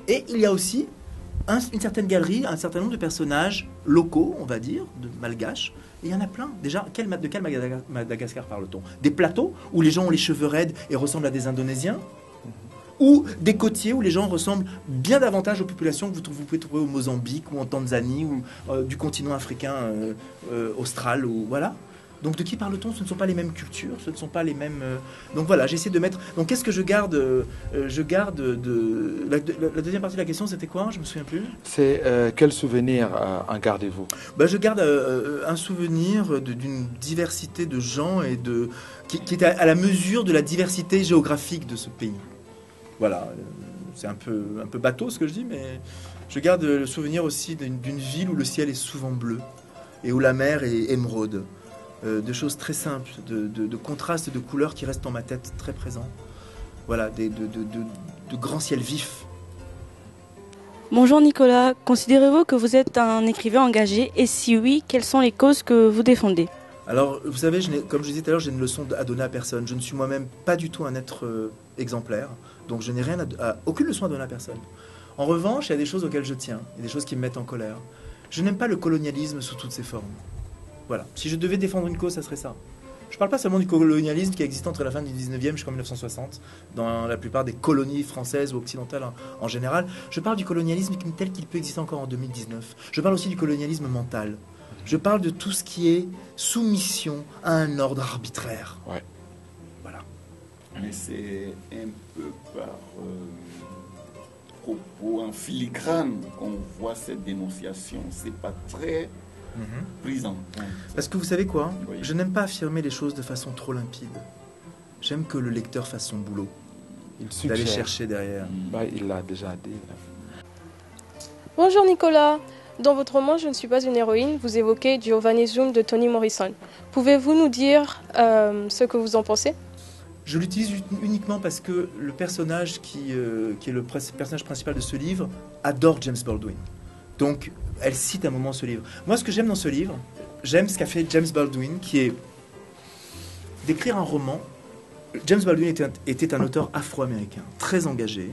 Et il y a aussi une certaine galerie, un certain nombre de personnages locaux, on va dire, de malgaches. Et il y en a plein. Déjà, de quel Madagascar parle-t-on? Des plateaux où les gens ont les cheveux raides et ressemblent à des Indonésiens? Ou des côtiers où les gens ressemblent bien davantage aux populations que vous pouvez trouver au Mozambique ou en Tanzanie ou du continent africain austral ou voilà. Donc de qui parle-t-on? Ce ne sont pas les mêmes cultures, ce ne sont pas les mêmes... Donc voilà, j'essaie de mettre... Donc qu'est-ce que je garde de... La deuxième partie de la question, c'était quoi? Je ne me souviens plus. C'est quel souvenir en gardez-vous? Je garde un souvenir d'une diversité de gens et qui est à la mesure de la diversité géographique de ce pays. Voilà, c'est un peu bateau ce que je dis, mais je garde le souvenir aussi d'une ville où le ciel est souvent bleu et où la mer est émeraude. De choses très simples, de contrastes de couleurs qui restent dans ma tête très présents. Voilà, de grands ciels vifs. Bonjour Nicolas, considérez-vous que vous êtes un écrivain engagé et si oui, quelles sont les causes que vous défendez? Alors, vous savez, comme je disais tout à l'heure, j'ai une leçon à donner à personne. Je ne suis moi-même pas du tout un être exemplaire, donc je n'ai aucune leçon à donner à personne. En revanche, il y a des choses auxquelles je tiens, il y a des choses qui me mettent en colère. Je n'aime pas le colonialisme sous toutes ses formes. Voilà. Si je devais défendre une cause, ça serait ça. Je ne parle pas seulement du colonialisme qui existe entre la fin du 19e jusqu'en 1960, dans la plupart des colonies françaises ou occidentales en général. Je parle du colonialisme tel qu'il peut exister encore en 2019. Je parle aussi du colonialisme mental. Je parle de tout ce qui est soumission à un ordre arbitraire. Ouais. Voilà. Mais c'est un peu par propos en filigrane qu'on voit cette dénonciation. C'est pas très pris en compte. Parce que vous savez quoi? Oui. Je n'aime pas affirmer les choses de façon trop limpide. J'aime que le lecteur fasse son boulot. D'aller chercher derrière. Il l'a déjà dit. Bonjour Nicolas. Dans votre roman Je ne suis pas une héroïne, vous évoquez Giovanni Zoom de Toni Morrison. Pouvez-vous nous dire ce que vous en pensez? Je l'utilise uniquement parce que le personnage qui est le personnage principal de ce livre adore James Baldwin. Donc, elle cite à un moment ce livre. Moi, ce que j'aime dans ce livre, j'aime ce qu'a fait James Baldwin, qui est d'écrire un roman. James Baldwin était un auteur afro-américain, très engagé,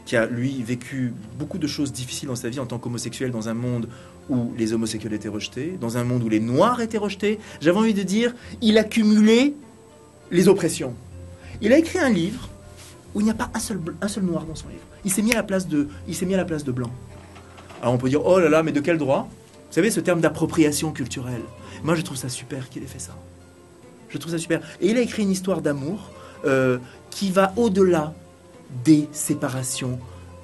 qui a, lui, vécu beaucoup de choses difficiles dans sa vie en tant qu'homosexuel dans un monde où les homosexuels étaient rejetés, dans un monde où les Noirs étaient rejetés. J'avais envie de dire, il a cumulé les oppressions. Il a écrit un livre où il n'y a pas un seul Noir dans son livre. Il s'est mis à la place de Blanc. Alors on peut dire, oh là là, mais de quel droit? Vous savez, ce terme d'appropriation culturelle. Moi, je trouve ça super qu'il ait fait ça. Je trouve ça super. Et il a écrit une histoire d'amour qui va au-delà des séparations.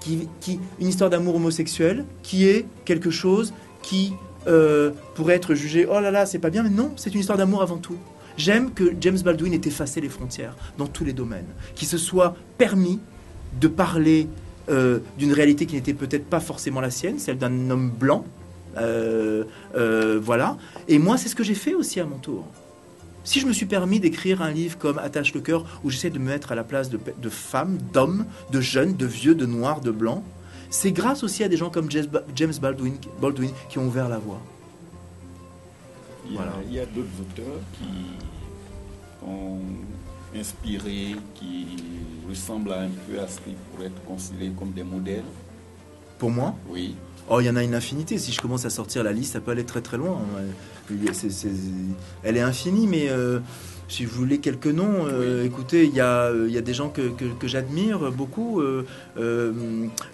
Une histoire d'amour homosexuel qui est quelque chose qui pourrait être jugé, oh là là, c'est pas bien, mais non, c'est une histoire d'amour avant tout. J'aime que James Baldwin ait effacé les frontières dans tous les domaines, qu'il se soit permis de parler d'une réalité qui n'était peut-être pas forcément la sienne, celle d'un homme blanc. Voilà. Et moi, c'est ce que j'ai fait aussi à mon tour. Si je me suis permis d'écrire un livre comme Attache le cœur, où j'essaie de me mettre à la place de femmes, d'hommes, de jeunes, de vieux, de noirs, de blancs, c'est grâce aussi à des gens comme James Baldwin qui ont ouvert la voie. Il y a d'autres auteurs qui ont inspiré, qui ressemblent un peu à ce qui pourrait être considéré comme des modèles. Pour moi? Oui. Oh, il y en a une infinité. Si je commence à sortir la liste, ça peut aller très très loin. Elle est infinie, mais si vous voulez quelques noms, écoutez, il y a des gens que j'admire beaucoup.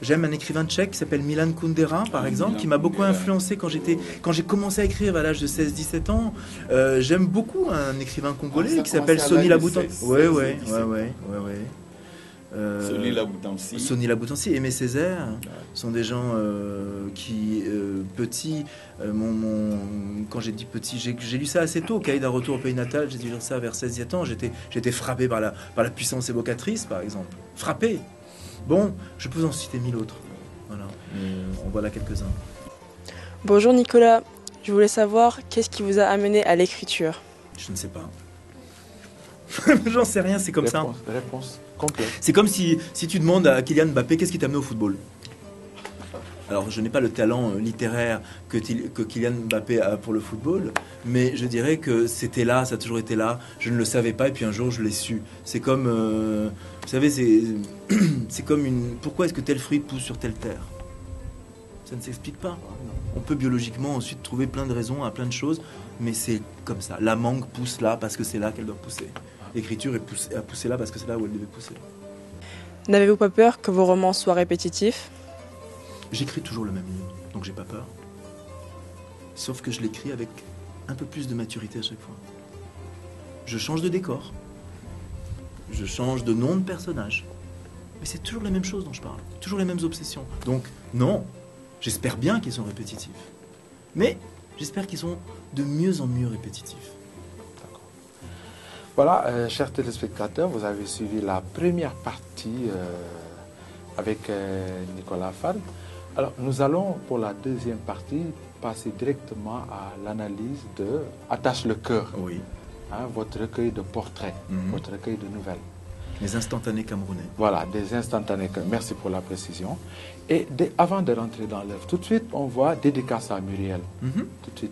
J'aime un écrivain tchèque qui s'appelle Milan Kundera, par exemple, qui m'a beaucoup influencé quand j'ai commencé à écrire à l'âge de 16-17 ans. J'aime beaucoup un écrivain congolais qui s'appelle Sony Laboutansi. Ouais. Sony Laboutansi, Aimé Césaire sont des gens qui, petits, quand j'ai dit petit, j'ai lu ça assez tôt, Cahier d'un retour au pays natal, j'ai dû lire ça vers 16-17 ans, j'étais frappé par la puissance évocatrice, par exemple. Frappé. Bon, je peux en citer 1000 autres. Voilà, en voilà quelques-uns. Bonjour Nicolas, je voulais savoir qu'est-ce qui vous a amené à l'écriture? Je ne sais pas. J'en sais rien, c'est comme ça. Réponse complète. C'est comme si tu demandes à Kylian Mbappé qu'est-ce qui t'a amené au football. Alors, je n'ai pas le talent littéraire que Kylian Mbappé a pour le football, mais je dirais que c'était là, ça a toujours été là. Je ne le savais pas et puis un jour je l'ai su. C'est comme, vous savez, c'est comme pourquoi est-ce que tel fruit pousse sur telle terre? Ça ne s'explique pas. On peut biologiquement ensuite trouver plein de raisons à plein de choses, mais c'est comme ça. La mangue pousse là parce que c'est là qu'elle doit pousser. L'écriture a poussé là parce que c'est là où elle devait pousser. N'avez-vous pas peur que vos romans soient répétitifs? J'écris toujours le même livre, donc j'ai pas peur. Sauf que je l'écris avec un peu plus de maturité à chaque fois. Je change de décor. Je change de nom de personnage. Mais c'est toujours la même chose dont je parle. Toujours les mêmes obsessions. Donc, non, j'espère bien qu'ils sont répétitifs. Mais j'espère qu'ils sont de mieux en mieux répétitifs. Voilà, chers téléspectateurs, vous avez suivi la première partie avec Nicolas Fall. Alors, nous allons, pour la deuxième partie, passer directement à l'analyse de Attache le cœur. Oui. Votre recueil de portraits, votre recueil de nouvelles. Les instantanés camerounais. Voilà, des instantanés. Merci pour la précision. Et avant de rentrer dans l'œuvre, tout de suite, on voit Dédicace à Muriel. Tout de suite.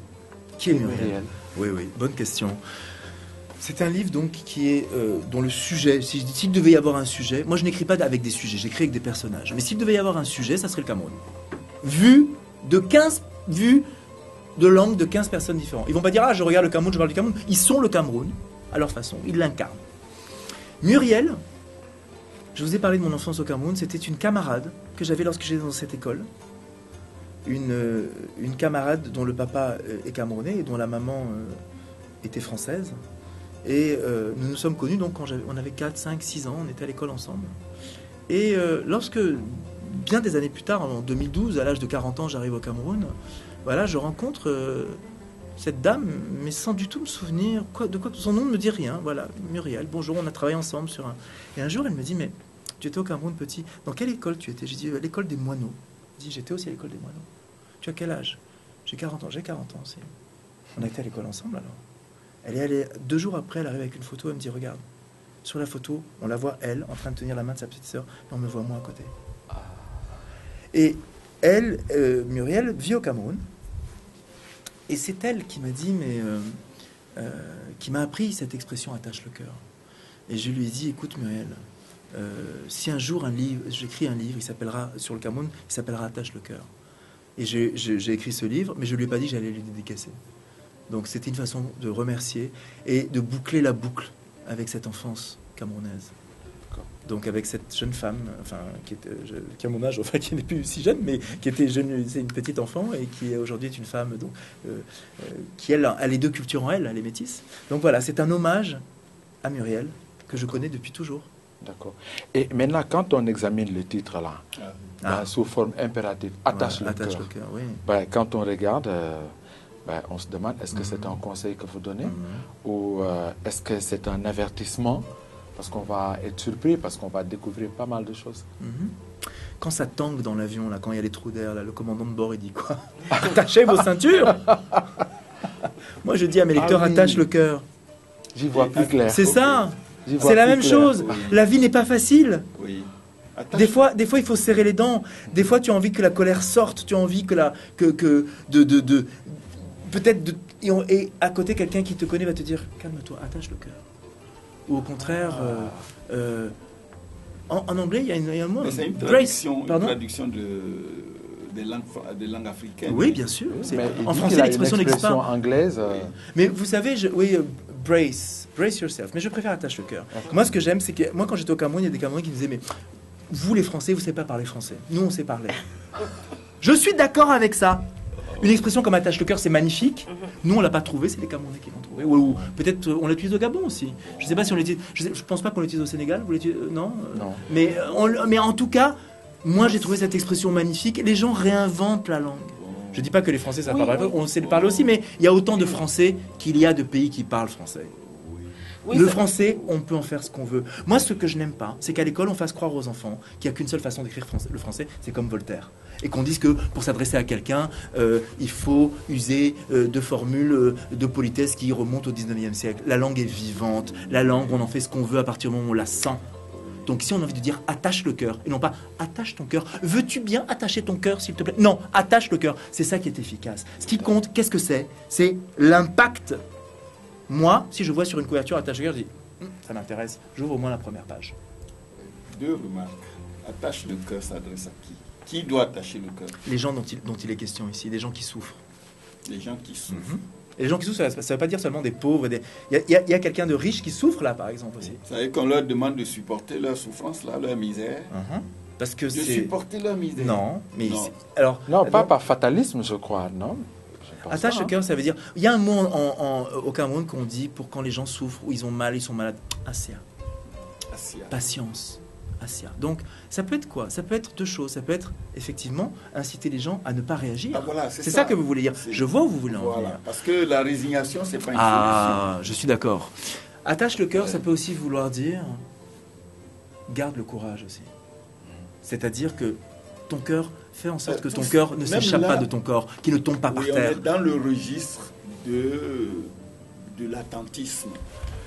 Qui est Muriel? Oui, bonne question. C'est un livre donc qui est dont le sujet, s'il devait y avoir un sujet, moi je n'écris pas avec des sujets, j'écris avec des personnages. Mais s'il devait y avoir un sujet, ça serait le Cameroun. Vu de langue de 15 personnes différentes. Ils vont pas dire, ah, je regarde le Cameroun, je parle du Cameroun. Ils sont le Cameroun, à leur façon, ils l'incarnent. Muriel, je vous ai parlé de mon enfance au Cameroun, c'était une camarade que j'avais lorsque j'étais dans cette école. Une camarade dont le papa est camerounais et dont la maman était française. Et nous nous sommes connus donc quand on avait 4, 5, 6 ans, on était à l'école ensemble. Et lorsque, bien des années plus tard, en 2012, à l'âge de 40 ans, j'arrive au Cameroun, voilà, je rencontre cette dame, mais sans du tout me souvenir de quoi son nom ne me dit rien. Voilà, Muriel, bonjour, on a travaillé ensemble sur un... Et un jour, elle me dit, mais tu étais au Cameroun petit, dans quelle école tu étais? J'ai dit, l'école des moineaux. Elle dit, j'étais aussi à l'école des moineaux. Tu as quel âge? J'ai 40 ans. J'ai 40 ans aussi. On a été à l'école ensemble alors. Elle est allée, 2 jours après, elle arrive avec une photo, elle me dit, regarde, sur la photo, on la voit elle, en train de tenir la main de sa petite sœur, et on me voit moi à côté. Et elle, Muriel, vit au Cameroun. Et c'est elle qui m'a dit, qui m'a appris cette expression attache le cœur. Et je lui ai dit, écoute Muriel, si un jour j'écris un livre, il s'appellera sur le Cameroun, il s'appellera Attache le cœur. Et j'ai écrit ce livre, mais je lui ai pas dit que j'allais lui dédicacer. Donc c'était une façon de remercier et de boucler la boucle avec cette enfance camerounaise. Donc avec cette jeune femme, enfin qui a mon âge, enfin qui n'est plus si jeune, mais qui était jeune, c'est une petite enfant et qui aujourd'hui est une femme, donc qui elle a les 2 cultures en elle, elle est métisse. Donc voilà, c'est un hommage à Muriel que je connais depuis toujours. D'accord. Et maintenant, quand on examine le titre là, sous forme impérative, attache le cœur. Oui. Quand on regarde, on se demande est-ce que c'est un conseil que vous donnez ou est-ce que c'est un avertissement? Parce qu'on va être surpris, parce qu'on va découvrir pas mal de choses. Quand ça tangue dans l'avion, là, quand il y a les trous d'air, là, le commandant de bord, il dit quoi? Attachez vos ceintures. Moi, je dis à mes lecteurs, attache le cœur. J'y vois plus clair. C'est ça. C'est la même chose. Oui. La vie n'est pas facile. Oui. Des fois, il faut serrer les dents. Des fois, tu as envie que la colère sorte. Tu as envie et à côté, quelqu'un qui te connaît va te dire, calme-toi, attache le cœur. Ou au contraire, en anglais, il y a un mot. Mais c'est une traduction des langues africaines. Oui, bien sûr. En français, l'expression n'existe pas. Anglaise. Mais vous savez, brace yourself. Mais je préfère attache le cœur. Moi, ce que j'aime, c'est que moi, quand j'étais au Cameroun, il y a des Camerounais qui me disaient, mais vous, les Français, vous ne savez pas parler français. Nous, on sait parler. Je suis d'accord avec ça. Une expression comme attache le cœur, c'est magnifique. Nous, on l'a pas trouvé, c'est les Camerounais qui l'ont trouvé. Ou peut-être on l'utilise au Gabon aussi. Je ne sais pas si on l'utilise. Je pense pas qu'on l'utilise au Sénégal. Vous l'utilisez non. Mais en tout cas, moi, j'ai trouvé cette expression magnifique. Les gens réinventent la langue. Je ne dis pas que les Français savent parler. On sait le parler aussi, mais il y a autant de Français qu'il y a de pays qui parlent français. Oui, le français, on peut en faire ce qu'on veut. Moi, ce que je n'aime pas, c'est qu'à l'école, on fasse croire aux enfants qu'il n'y a qu'une seule façon d'écrire le français, c'est comme Voltaire. Et qu'on dise que pour s'adresser à quelqu'un, il faut user de formules de politesse qui remontent au 19e siècle. La langue est vivante. La langue, on en fait ce qu'on veut à partir du moment où on la sent. Donc si on a envie de dire attache le cœur, et non pas attache ton cœur. Veux-tu bien attacher ton cœur, s'il te plaît? Non, attache le cœur. C'est ça qui est efficace. Ce qui compte, qu'est-ce que c'est? C'est l'impact. Moi, si je vois sur une couverture attache le cœur, je dis ça m'intéresse, j'ouvre au moins la première page. 2 remarques. Attache le cœur s'adresse à qui? Qui doit attacher le cœur? Les gens dont il est question ici, des gens qui souffrent. Les gens qui souffrent. Et les gens qui souffrent, ça ne veut pas dire seulement des pauvres. Il y a quelqu'un de riche qui souffre là, par exemple aussi. Vous savez qu'on leur demande de supporter leur souffrance, là, leur misère. Parce que de supporter leur misère. Non, mais non, pas par fatalisme, je crois, non. Attache le cœur, ça veut dire. Il y a un mot au Cameroun qu'on dit pour quand les gens souffrent ou ils ont mal, ils sont malades. Asia. Patience. Asia. Donc, ça peut être quoi? Ça peut être 2 choses. Ça peut être effectivement inciter les gens à ne pas réagir. Voilà, c'est ça que vous voulez dire. Je vois où vous voulez en venir. Parce que la résignation, c'est pas une solution. Je suis d'accord. Attache le cœur, ça peut aussi vouloir dire garde le courage aussi. C'est-à-dire que ton cœur, fais en sorte que ton cœur ne s'échappe pas de ton corps, qu'il ne tombe pas par terre. On est dans le registre de l'attentisme.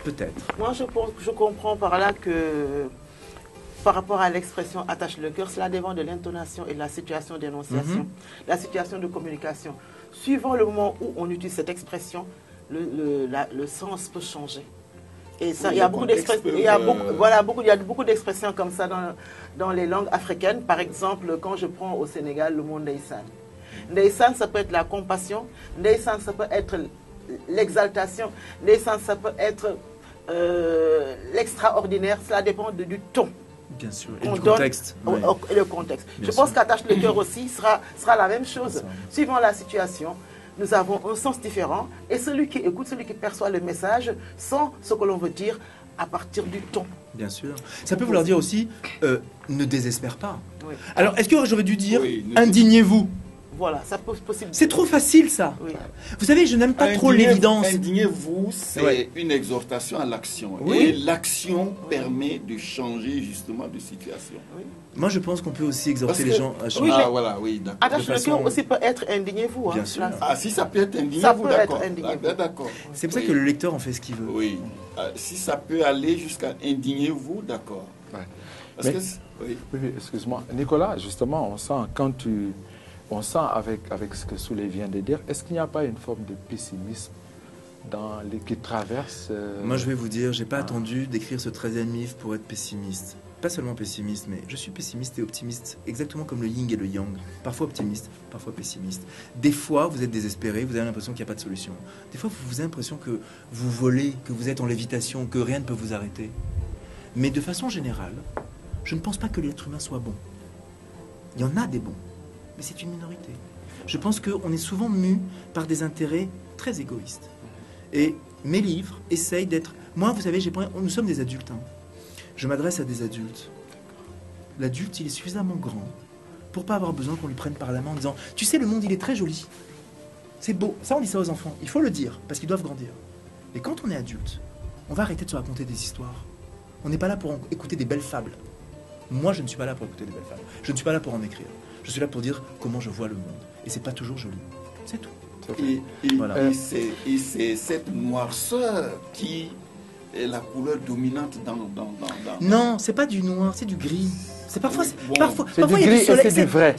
Peut-être. Moi, je comprends par là que par rapport à l'expression attache le cœur, cela dépend de l'intonation et de la situation d'énonciation, la situation de communication. Suivant le moment où on utilise cette expression, le sens peut changer. Et ça, il y a beaucoup d'expressions, il y a beaucoup d'expressions comme ça dans les langues africaines. Par exemple, quand je prends au Sénégal le mot ndeysaan. Ndeysaan, ça peut être la compassion. Ndeysaan, ça peut être l'exaltation. Ndeysaan, ça peut être l'extraordinaire. Cela dépend du ton. Bien sûr, et du contexte. Le contexte. Je pense qu'Attache le cœur aussi sera la même chose. Suivant la situation, nous avons un sens différent. Et celui qui écoute, celui qui perçoit le message, sent ce que l'on veut dire à partir du ton. Bien sûr. Ça peut vouloir dire aussi, ne désespère pas. Oui. Alors, est-ce que j'aurais dû dire, indignez-vous? Voilà, ça pose possible. C'est trop facile, ça. Oui. Vous savez, je n'aime pas trop l'évidence. Indignez-vous, c'est une exhortation à l'action. Oui. Et l'action permet de changer justement de situation. Oui. Moi, je pense qu'on peut aussi exhorter les gens à changer. Ah, voilà, oui, d'accord. Attache le cœur aussi peut être indignez-vous. Bien sûr. Ah, si ça peut être indignez-vous, d'accord. D'accord. C'est pour ça que le lecteur en fait ce qu'il veut. Oui. Si ça peut aller jusqu'à indignez-vous, d'accord. Ouais. Oui, excuse-moi. Nicolas, justement, on sent avec ce que Souley vient de dire, est-ce qu'il n'y a pas une forme de pessimisme qui traverse Moi, je vais vous dire, j'ai pas attendu d'écrire ce 13e livre pour être pessimiste. Pas seulement pessimiste, mais je suis pessimiste et optimiste, exactement comme le yin et le yang. Parfois optimiste, parfois pessimiste. Des fois, vous êtes désespéré, vous avez l'impression qu'il n'y a pas de solution. Des fois, vous avez l'impression que vous volez, que vous êtes en lévitation, que rien ne peut vous arrêter. Mais de façon générale, je ne pense pas que l'être humain soit bon. Il y en a des bons, mais c'est une minorité. Je pense qu'on est souvent mu par des intérêts très égoïstes. Et mes livres essayent d'être... Moi, vous savez, nous sommes des adultes. Hein. Je m'adresse à des adultes. L'adulte, il est suffisamment grand pour pas avoir besoin qu'on lui prenne par la main en disant « Tu sais, le monde, il est très joli. C'est beau. » Ça, on dit ça aux enfants. Il faut le dire, parce qu'ils doivent grandir. Et quand on est adulte, on va arrêter de se raconter des histoires. On n'est pas là pour écouter des belles fables. Moi, je ne suis pas là pour écouter des belles fables. Je ne suis pas là pour en écrire. Je suis là pour dire comment je vois le monde. Et c'est pas toujours joli. C'est tout. Voilà. Et c'est cette noirceur qui est la couleur dominante dans... Non, c'est pas du noir, c'est du gris. C'est parfois, bon, parfois du il y a gris du soleil. C'est du vrai.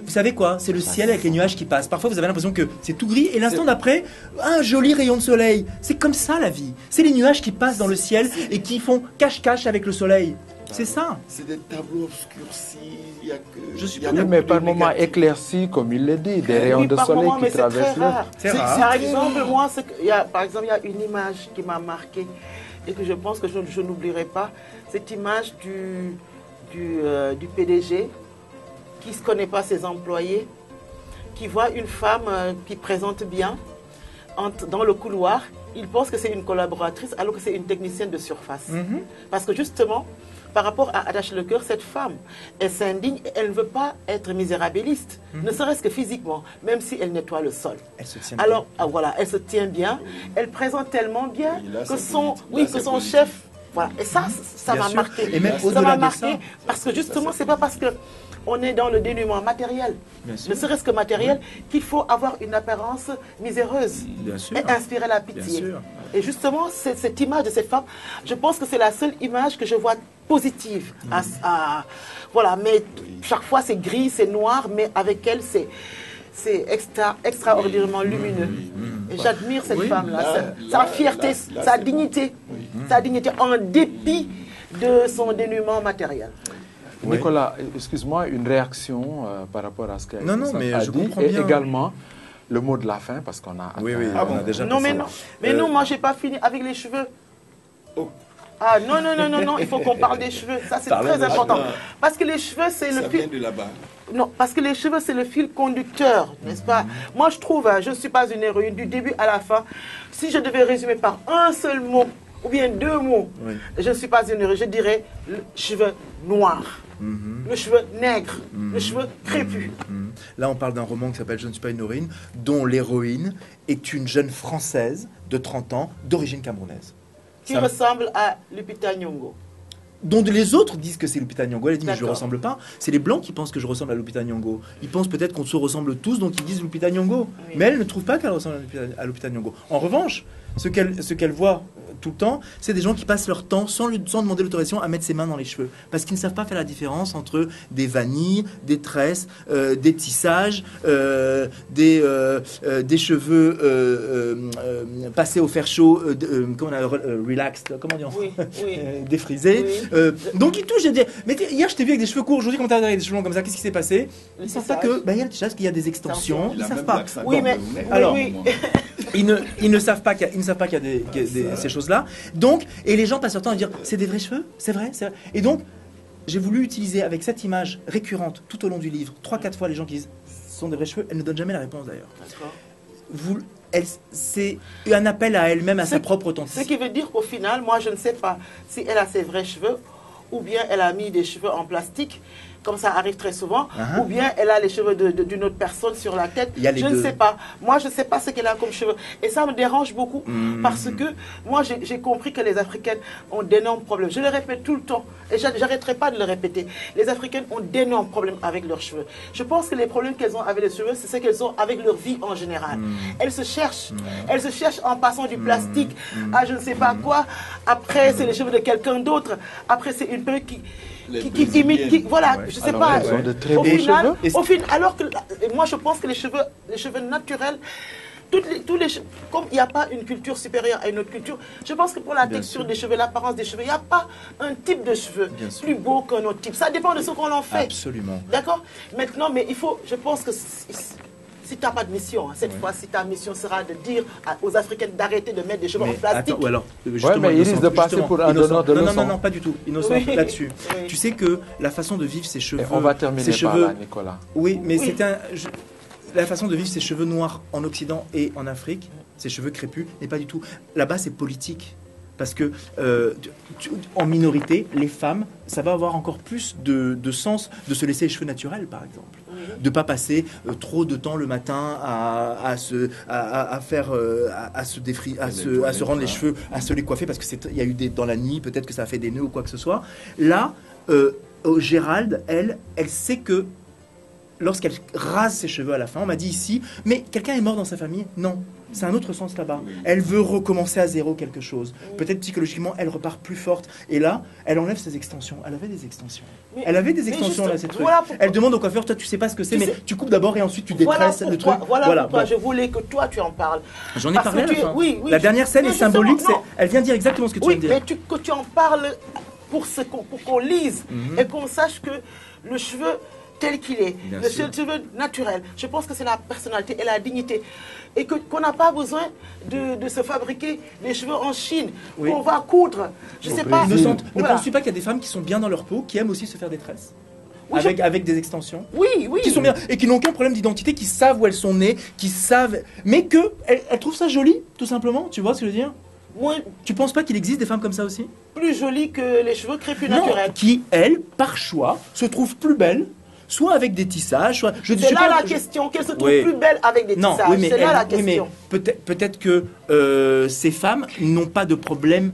Vous savez quoi? C'est le ciel avec les nuages qui passent. Parfois, vous avez l'impression que c'est tout gris et l'instant d'après, un joli rayon de soleil. C'est comme ça la vie. C'est les nuages qui passent dans le ciel et qui font cache-cache avec le soleil. C'est ça. C'est des tableaux obscurcis. Il y a que... Je suis pas mais par moments éclaircis, comme il le dit, des rayons de soleil qui traversent l'air. C'est rare. Par exemple, moi, il y a une image qui m'a marquée et que je pense que je n'oublierai pas. Cette image du PDG qui ne se connaît pas ses employés, qui voit une femme qui présente bien dans le couloir. Il pense que c'est une collaboratrice alors que c'est une technicienne de surface. Parce que justement, par rapport à Attache le cœur, cette femme, elle s'indigne et elle ne veut pas être misérabiliste, ne serait-ce que physiquement, même si elle nettoie le sol. Elle se tient alors, voilà, elle se tient bien, elle présente tellement bien que son chef... Voilà. Et ça m'a marqué. Et même ça m'a marqué parce que justement, c'est pas parce qu'on est dans le dénuement matériel, ne serait-ce que matériel, qu'il faut avoir une apparence miséreuse et inspirer la pitié. Et justement, cette image de cette femme, je pense que c'est la seule image que je vois positive. Voilà, mais chaque fois c'est gris, c'est noir, mais avec elle c'est extraordinairement lumineux. Et j'admire cette femme-là, sa fierté, sa dignité, en dépit de son dénuement matériel. Nicolas, excuse-moi, une réaction par rapport à ce qu'elle a dit, comprends bien. Et également le mot de la fin, parce qu'on a... on a déjà non, mais non, moi, je n'ai pas fini avec les cheveux. Ah non, il faut qu'on parle des cheveux. Ça, c'est très important. Parce que les cheveux, c'est le fil... Ça vient de là-bas. Non, parce que les cheveux, c'est le fil conducteur, n'est-ce pas? Moi, je trouve, je ne suis pas une héroïne du début à la fin. Si je devais résumer par un seul mot, ou bien deux mots, je ne suis pas une héroïne. Je dirais le cheveu noir, le cheveu nègre, le cheveu crépus. Là, on parle d'un roman qui s'appelle Je ne suis pas une héroïne, dont l'héroïne est une jeune Française de 30 ans, d'origine camerounaise. Qui ressemble à Lupita Nyong'o. Dont les autres disent que c'est Lupita Nyong'o. Elle dit mais je ne ressemble pas. C'est les Blancs qui pensent que je ressemble à Lupita Nyong'o. Ils pensent peut-être qu'on se ressemble tous, donc ils disent Lupita Nyong'o. Mais elle ne trouve pas qu'elle ressemble à Lupita Nyong'o. En revanche, ce qu'elle voit tout le temps, c'est des gens qui passent leur temps, sans demander l'autorisation, à mettre ses mains dans les cheveux. Parce qu'ils ne savent pas faire la différence entre des vanilles, des tresses, des tissages, des cheveux passés au fer chaud, relaxed, comment on dit en français, défrisés. Oui. Donc ils touchent, je dis, mais hier je t'ai vu avec des cheveux courts, aujourd'hui quand t'es avec des cheveux longs comme ça, qu'est-ce qui s'est passé? Ils ne savent pas que, il y a le tissage, qu'il y a des extensions, ils ne savent pas. Oui, mais alors, ils ne savent pas qu'il y a ces choses-là. Donc, et les gens passent leur temps à dire, c'est des vrais cheveux, c'est vrai, c'est vrai. Et donc, j'ai voulu utiliser avec cette image récurrente tout au long du livre, 3-4 fois les gens qui disent, ce sont des vrais cheveux, elle ne donne jamais la réponse d'ailleurs. C'est un appel à elle-même, à sa propre authenticité. Ce qui veut dire qu'au final, moi je ne sais pas si elle a ses vrais cheveux ou bien elle a mis des cheveux en plastique, comme ça arrive très souvent, ou bien elle a les cheveux d'une autre personne sur la tête. Je ne sais pas. Moi, je ne sais pas ce qu'elle a comme cheveux. Et ça me dérange beaucoup parce que moi, j'ai compris que les Africaines ont d'énormes problèmes. Je le répète tout le temps et je n'arrêterai pas de le répéter. Les Africaines ont d'énormes problèmes avec leurs cheveux. Je pense que les problèmes qu'elles ont avec les cheveux, c'est ce qu'elles ont avec leur vie en général. Elles se cherchent. Elles se cherchent en passant du plastique à je ne sais pas quoi. Après, c'est les cheveux de quelqu'un d'autre. Après, c'est une perruque qui imite, voilà, je sais pas. Au final, alors que moi je pense que les cheveux naturels, comme il n'y a pas une culture supérieure à une autre culture, je pense que pour la texture des cheveux, l'apparence des cheveux, il n'y a pas un type de cheveux plus beau qu'un autre type. Ça dépend de ce qu'on en fait. Absolument. D'accord? Maintenant, mais il faut, je pense que si tu n'as pas de mission, cette fois-ci, ta mission sera de dire aux Africaines d'arrêter de mettre des cheveux en plastique. Attends, alors, mais il risque de passer pour un donneur de leçons. Non, pas du tout. Innocent là-dessus. Oui. Tu sais que la façon de vivre ses cheveux... Et on va terminer par là, Nicolas. Oui, mais c'est la façon de vivre ses cheveux noirs en Occident et en Afrique, ses cheveux crépus, n'est pas du tout... Là-bas, c'est politique. Parce que en minorité, les femmes, ça va avoir encore plus de sens de se laisser les cheveux naturels, par exemple. De ne pas passer trop de temps le matin à se rendre les cheveux, à se les coiffer, parce qu'il y a eu dans la nuit, peut-être que ça a fait des nœuds ou quoi que ce soit. Là, Gérald, elle sait que lorsqu'elle rase ses cheveux à la fin, on m'a dit ici, mais quelqu'un est mort dans sa famille? Non. C'est un autre sens là-bas. Elle veut recommencer à zéro quelque chose. Peut-être psychologiquement, elle repart plus forte. Et là, elle enlève ses extensions. Elle avait des extensions. Elle avait des extensions là, cette truc. Elle demande au coiffeur, toi tu sais pas ce que c'est, mais tu coupes d'abord et ensuite tu détresses le truc. Voilà pourquoi je voulais que toi tu en parles. J'en ai parlé à la fin. La dernière scène est symbolique. Elle vient dire exactement ce que tu viens de dire. Oui, mais que tu en parles pour qu'on lise et qu'on sache que le cheveu tel qu'il est, le cheveu naturel, je pense que c'est la personnalité et la dignité. Et qu'on n'a pas besoin de se fabriquer les cheveux en Chine, qu'on va coudre. Je ne sais pas. Ne penses-tu pas qu'il y a des femmes qui sont bien dans leur peau, qui aiment aussi se faire des tresses avec des extensions? Oui. Qui sont bien et qui n'ont aucun problème d'identité, qui savent où elles sont nées, qui savent. Mais qu'elles trouvent ça joli, tout simplement. Tu vois ce que je veux dire? Tu penses pas qu'il existe des femmes comme ça aussi? Plus jolies que les cheveux crépus naturels. Qui, elles, par choix, se trouvent plus belles. Soit avec des tissages, soit... C'est là la question, qu'elle se trouve plus belle avec des tissages. C'est là la question. Peut-être que ces femmes n'ont pas de problème.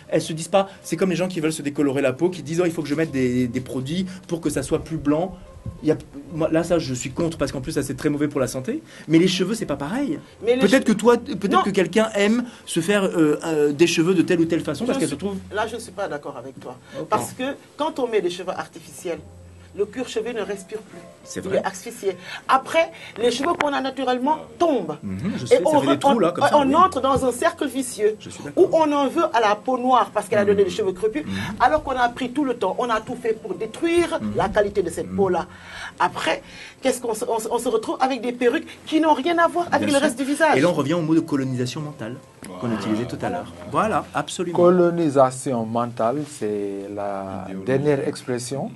Elles se disent pas... C'est comme les gens qui veulent se décolorer la peau, qui disent il faut que je mette des produits pour que ça soit plus blanc. Là, ça, je suis contre, parce qu'en plus, ça, c'est très mauvais pour la santé. Mais les cheveux, c'est pas pareil. Peut-être que quelqu'un aime se faire des cheveux de telle ou telle façon, parce qu'elle se trouve... Là, je ne suis pas d'accord avec toi. Parce que quand on met des cheveux artificiels, le cuir chevelu ne respire plus. C'est vrai. Il est asphyxié. Après, les cheveux qu'on a naturellement tombent. Et on entre dans un cercle vicieux où on en veut à la peau noire parce qu'elle a donné des cheveux crépus, alors qu'on a pris tout le temps. On a tout fait pour détruire la qualité de cette peau-là. Après, qu'est-ce qu'on se retrouve avec des perruques qui n'ont rien à voir avec le reste du visage. Et là, on revient au mot de colonisation mentale qu'on utilisait tout à l'heure. Voilà, absolument. Colonisation mentale, c'est la dernière expression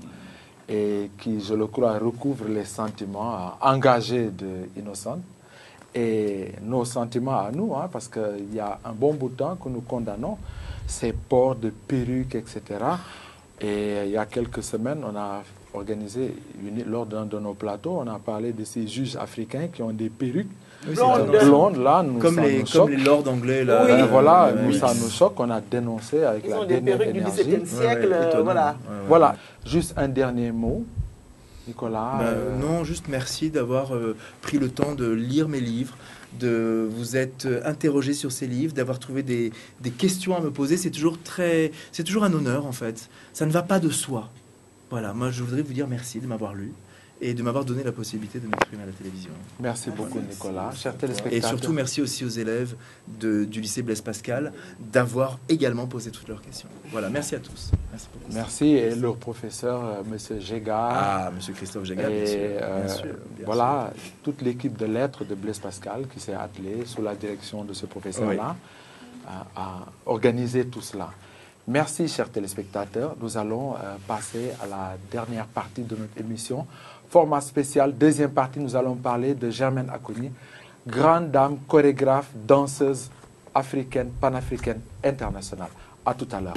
et qui, je le crois, recouvre les sentiments engagés d'Innocente et nos sentiments à nous, parce qu'il y a un bon bout de temps que nous condamnons ces ports de perruques, etc. Et il y a quelques semaines, on a organisé, lors d'un de nos plateaux, on a parlé de ces juges africains qui ont des perruques blondes, là, comme les lords anglais, là. Oui. Voilà, ça nous choque, on a dénoncé avec la dernière énergie. Ils ont des perruques du XVIIe siècle, voilà. Voilà, juste un dernier mot, Nicolas. Non, juste merci d'avoir pris le temps de lire mes livres, de vous être interrogé sur ces livres, d'avoir trouvé des questions à me poser. C'est toujours un honneur en fait. Ça ne va pas de soi. Voilà, moi je voudrais vous dire merci de m'avoir lu et de m'avoir donné la possibilité de m'exprimer à la télévision. Merci beaucoup Nicolas, chers téléspectateurs. Et surtout merci aussi aux élèves du lycée Blaise Pascal d'avoir également posé toutes leurs questions. Voilà, merci à tous. Merci beaucoup. Merci et le professeur Monsieur Géga. Ah, Monsieur Christophe Géga, bien sûr. Voilà, toute l'équipe de lettres de Blaise Pascal qui s'est attelée sous la direction de ce professeur-là à organiser tout cela. Merci, chers téléspectateurs. Nous allons passer à la dernière partie de notre émission. Format spécial, deuxième partie, nous allons parler de Germaine Acogny, grande dame, chorégraphe, danseuse africaine, panafricaine, internationale. À tout à l'heure.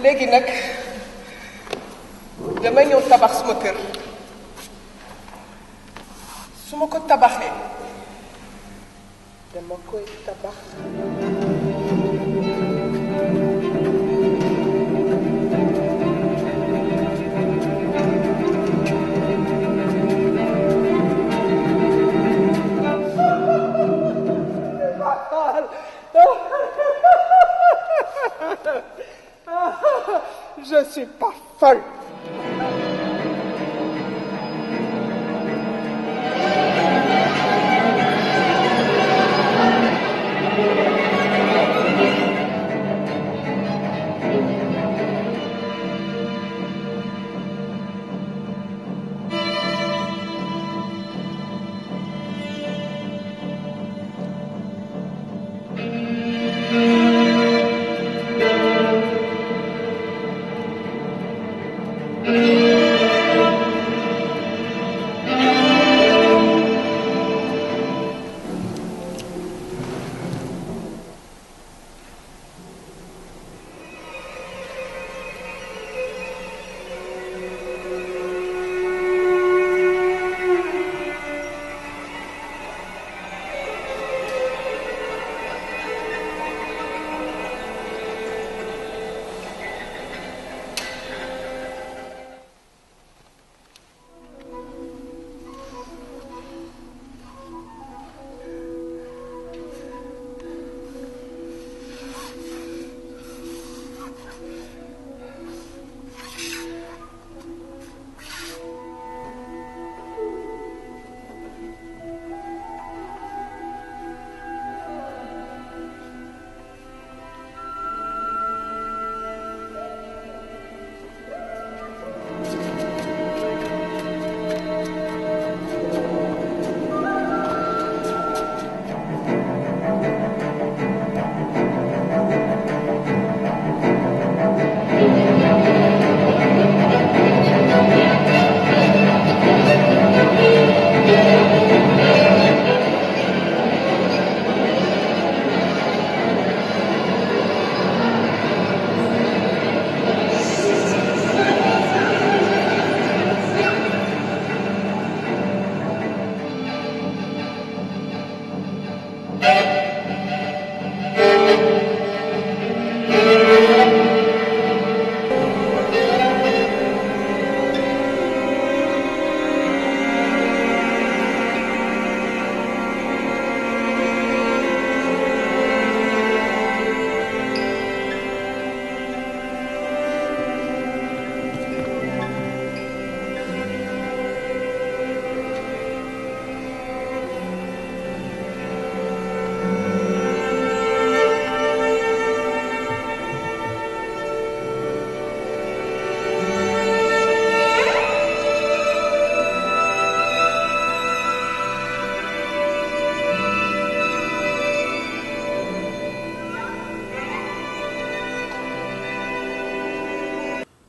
léegi nag dama ñëw tabax suma kër su ma ko tabaxee dama koy tabax je suis pas folle.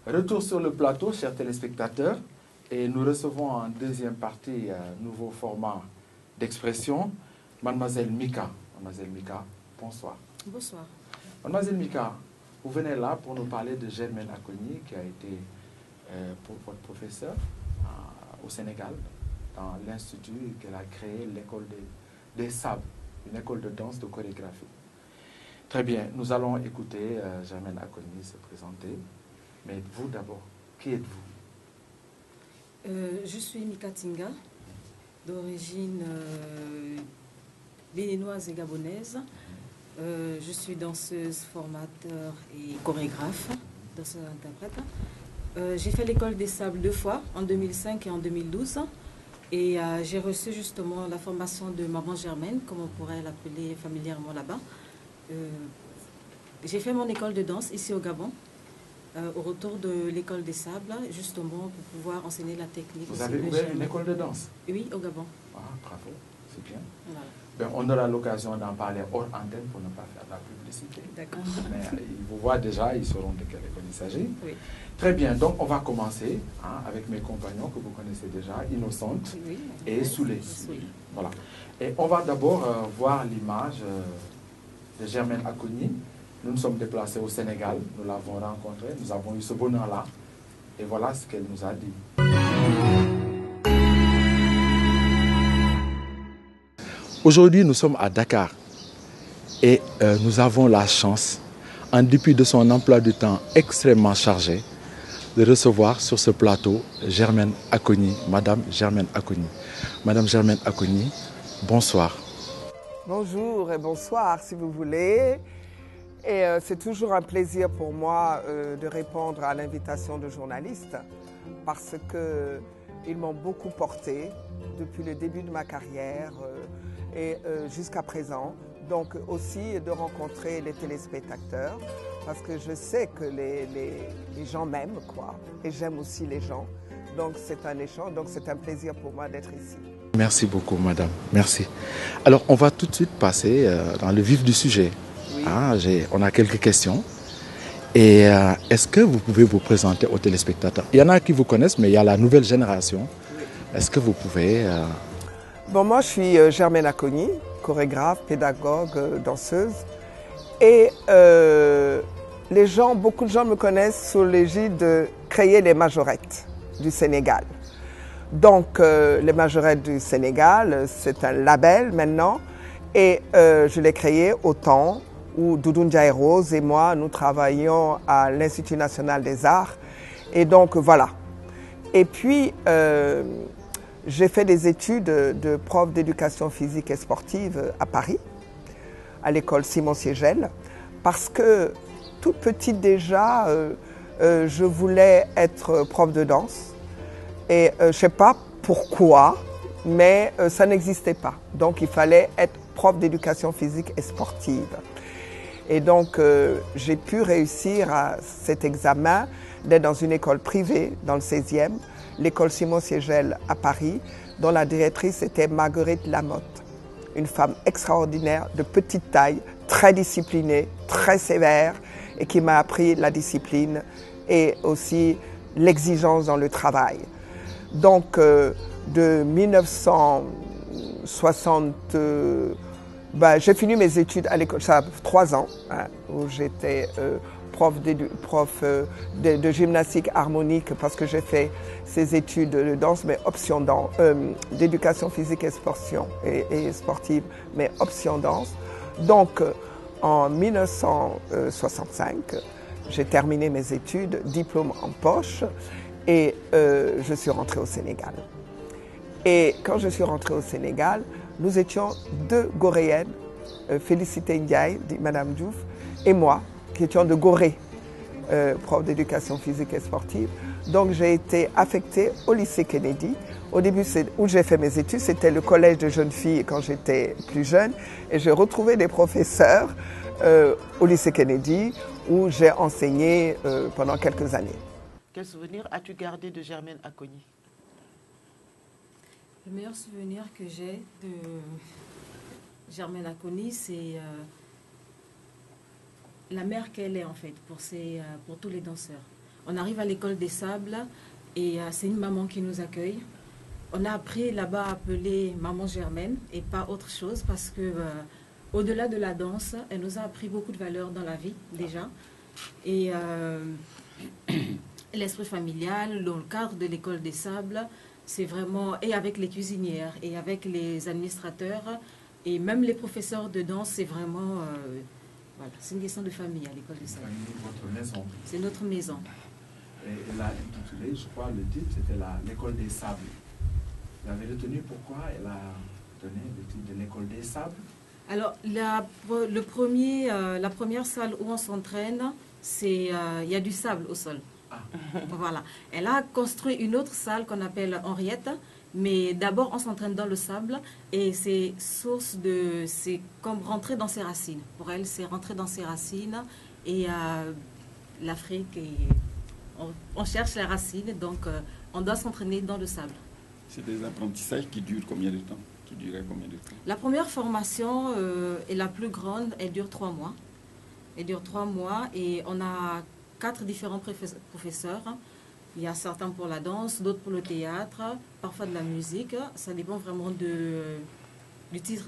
Retour sur le plateau, chers téléspectateurs, et nous recevons en deuxième partie un nouveau format d'expression, Mademoiselle Mika. Mademoiselle Mika, bonsoir. Bonsoir. Mademoiselle Mika, vous venez là pour nous parler de Germaine Acogny, qui a été votre professeur au Sénégal, dans l'institut qu'elle a créé, l'école des Sables, une école de danse, de chorégraphie. Très bien, nous allons écouter Germaine Acogny se présenter. Mais vous d'abord, qui êtes-vous? Je suis Mika Tinga, d'origine béninoise et gabonaise. Je suis danseuse, formateur et chorégraphe, danseuse-interprète. J'ai fait l'école des Sables 2 fois, en 2005 et en 2012. Et j'ai reçu justement la formation de Maman Germaine, comme on pourrait l'appeler familièrement là-bas. J'ai fait mon école de danse ici au Gabon. Au retour de l'école des Sables, justement, pour pouvoir enseigner la technique. Vous avez ouvert une école de danse? Oui, au Gabon. Ah, bravo, c'est bien. Voilà. Ben, on aura l'occasion d'en parler hors antenne pour ne pas faire de la publicité. D'accord. Mais ils vous voient déjà, ils sauront de quelle école il s'agit. Oui. Très bien, donc on va commencer avec mes compagnons que vous connaissez déjà, Innocente et Soulé. Voilà. Et on va d'abord voir l'image de Germaine Acogny. Nous nous sommes déplacés au Sénégal, nous l'avons rencontrée, nous avons eu ce bonheur-là. Et voilà ce qu'elle nous a dit. Aujourd'hui, nous sommes à Dakar et nous avons la chance, en dépit de son emploi du temps extrêmement chargé, de recevoir sur ce plateau Germaine Acogny, Madame Germaine Acogny. Madame Germaine Acogny, bonsoir. Bonjour et bonsoir si vous voulez. Et c'est toujours un plaisir pour moi de répondre à l'invitation de journalistes parce qu'ils m'ont beaucoup porté depuis le début de ma carrière et jusqu'à présent. Donc aussi de rencontrer les téléspectateurs parce que je sais que les gens m'aiment, quoi. Et j'aime aussi les gens. Donc c'est un échange, donc c'est un plaisir pour moi d'être ici. Merci beaucoup, madame. Merci. Alors, on va tout de suite passer dans le vif du sujet. Oui. On a quelques questions. Et est-ce que vous pouvez vous présenter aux téléspectateurs? Il y en a qui vous connaissent, mais il y a la nouvelle génération. Oui. Est-ce que vous pouvez... Bon, moi, je suis Germaine Acogny, chorégraphe, pédagogue, danseuse. Et beaucoup de gens me connaissent sous l'égide de créer les majorettes du Sénégal. Donc, les majorettes du Sénégal, c'est un label maintenant. Et je l'ai créé au temps où Doudou Ndiaye Rose et moi, nous travaillions à l'Institut national des arts. Et donc, voilà. Et puis, j'ai fait des études de prof d'éducation physique et sportive à Paris, à l'école Simon Siegel, parce que toute petite déjà, je voulais être prof de danse. Et je ne sais pas pourquoi, mais ça n'existait pas. Donc il fallait être prof d'éducation physique et sportive. Et donc j'ai pu réussir à cet examen d'être dans une école privée dans le 16e, l'école Simon Siegel à Paris, dont la directrice était Marguerite Lamotte, une femme extraordinaire, de petite taille, très disciplinée, très sévère, et qui m'a appris la discipline et aussi l'exigence dans le travail. Donc, de 1960, j'ai fini mes études à l'école, ça a 3 ans, où j'étais prof de gymnastique harmonique parce que j'ai fait ces études de danse, mais option d'éducation physique et sportive, mais option danse. Donc, en 1965, j'ai terminé mes études, diplôme en poche, et je suis rentrée au Sénégal. Et quand je suis rentrée au Sénégal, nous étions 2 Goréennes, Félicité Ndiaye, Madame Diouf, et moi, qui étions de Gorée, prof d'éducation physique et sportive. Donc j'ai été affectée au lycée Kennedy. Au début, où j'ai fait mes études, c'était le collège de jeunes filles quand j'étais plus jeune. Et j'ai retrouvé des professeurs au lycée Kennedy, où j'ai enseigné pendant quelques années. Quel souvenir as-tu gardé de Germaine Acogny? Le meilleur souvenir que j'ai de Germaine Acogny, c'est la mère qu'elle est en fait pour tous les danseurs. On arrive à l'école des Sables et c'est une maman qui nous accueille. On a appris là-bas à appeler Maman Germaine et pas autre chose parce que au-delà de la danse, elle nous a appris beaucoup de valeurs dans la vie déjà. Et l'esprit familial, dans le cadre de l'école des Sables, c'est vraiment, et avec les cuisinières, et avec les administrateurs, et même les professeurs de danse, c'est vraiment, voilà, c'est une question de famille à l'école des Sables. Votre maison. C'est notre maison. Et elle a intitulé, je crois, le titre, c'était l'école des Sables. Vous avez retenu pourquoi elle a donné le titre de l'école des Sables? Alors, la première salle où on s'entraîne, il y a du sable au sol. Ah. Voilà. Elle a construit une autre salle qu'on appelle Henriette, mais d'abord on s'entraîne dans le sable et c'est comme rentrer dans ses racines. Pour elle, c'est rentrer dans ses racines et l'Afrique, on cherche les racines, donc on doit s'entraîner dans le sable. C'est des apprentissages qui durent combien de temps? Qui duraient combien de temps? La première formation est la plus grande, elle dure 3 mois. Elle dure 3 mois et on a 4 différents professeurs. Il y a certains pour la danse, d'autres pour le théâtre, parfois de la musique. Ça dépend vraiment du titre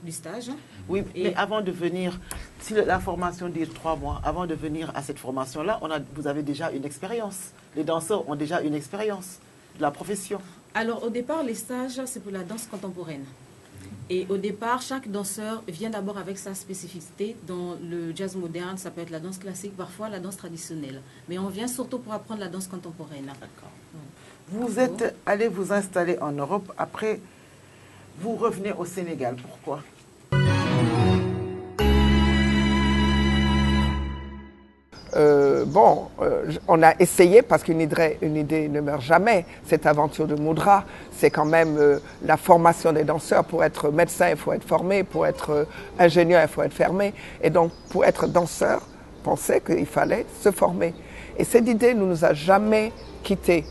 du stage. Oui, mais avant de venir, si la formation dure 3 mois, avant de venir à cette formation-là, vous avez déjà une expérience. Les danseurs ont déjà une expérience de la profession. Alors, au départ, les stages, c'est pour la danse contemporaine. Et au départ, chaque danseur vient d'abord avec sa spécificité. Dans le jazz moderne, ça peut être la danse classique, parfois la danse traditionnelle. Mais on vient surtout pour apprendre la danse contemporaine. D'accord. Vous êtes allé vous installer en Europe. Après, vous revenez au Sénégal. Pourquoi? On a essayé, parce qu'une idée ne meurt jamais, cette aventure de Moudra, c'est quand même la formation des danseurs. Pour être médecin, il faut être formé, pour être ingénieur, il faut être fermé. Et donc, pour être danseur, on pensait qu'il fallait se former. Et cette idée ne nous a jamais quittés,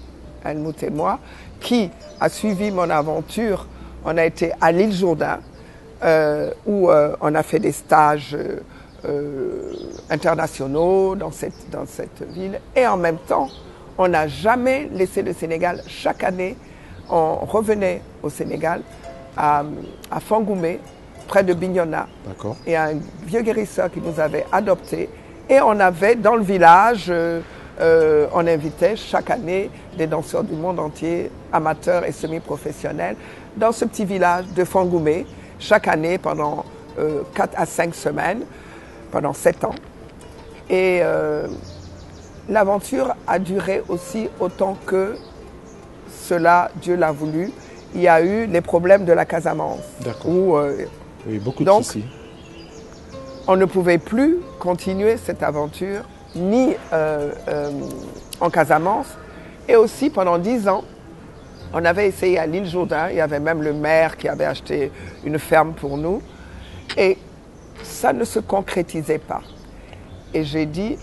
Helmut et moi, qui a suivi mon aventure. On a été à l'île Jourdain, où on a fait des stages internationaux dans cette ville. Et en même temps, on n'a jamais laissé le Sénégal. Chaque année, on revenait au Sénégal, à Fangoumé, près de Bignona. D'accord. Et un vieux guérisseur qui nous avait adoptés. Et on avait, dans le village, on invitait chaque année des danseurs du monde entier, amateurs et semi-professionnels, dans ce petit village de Fangoumé, chaque année pendant 4 à 5 semaines, pendant 7 ans. Et l'aventure a duré aussi autant que cela, Dieu l'a voulu. Il y a eu les problèmes de la Casamance. D'accord. Oui, beaucoup de soucis. On ne pouvait plus continuer cette aventure, ni en Casamance. Et aussi, pendant 10 ans, on avait essayé à l'île Jourdain. Il y avait même le maire qui avait acheté une ferme pour nous. Et ça ne se concrétisait pas. Et j'ai dit,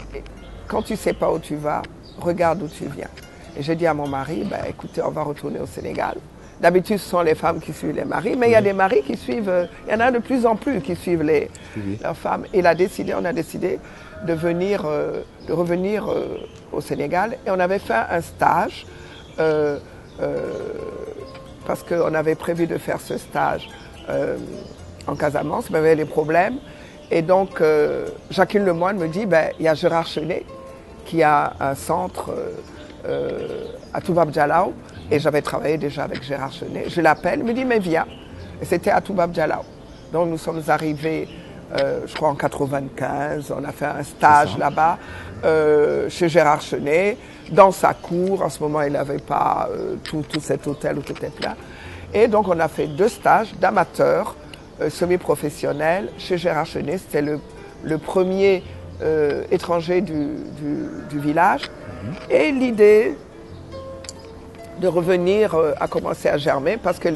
quand tu ne sais pas où tu vas, regarde où tu viens. Et j'ai dit à mon mari, écoutez, on va retourner au Sénégal. D'habitude, ce sont les femmes qui suivent les maris, mais il y a des maris qui suivent, il y en a de plus en plus qui suivent leurs femmes. Et on a décidé de revenir au Sénégal. Et on avait fait un stage, parce qu'on avait prévu de faire ce stage en Casamance, mais il y avait des problèmes. Et donc, Jacqueline Lemoine me dit, il y a Gérard Chenet qui a un centre à Toubab Dialaw. Et j'avais travaillé déjà avec Gérard Chenet. Je l'appelle, il me dit, mais viens. Et c'était à Toubab Dialaw. Donc nous sommes arrivés, je crois en 95, on a fait un stage là-bas, chez Gérard Chenet, dans sa cour. En ce moment, il n'avait pas tout cet hôtel où tout était plein. Et donc on a fait 2 stages d'amateurs, semi-professionnel chez Gérard Chenet. C'était le premier étranger du village. Et l'idée de revenir a commencé à germer parce que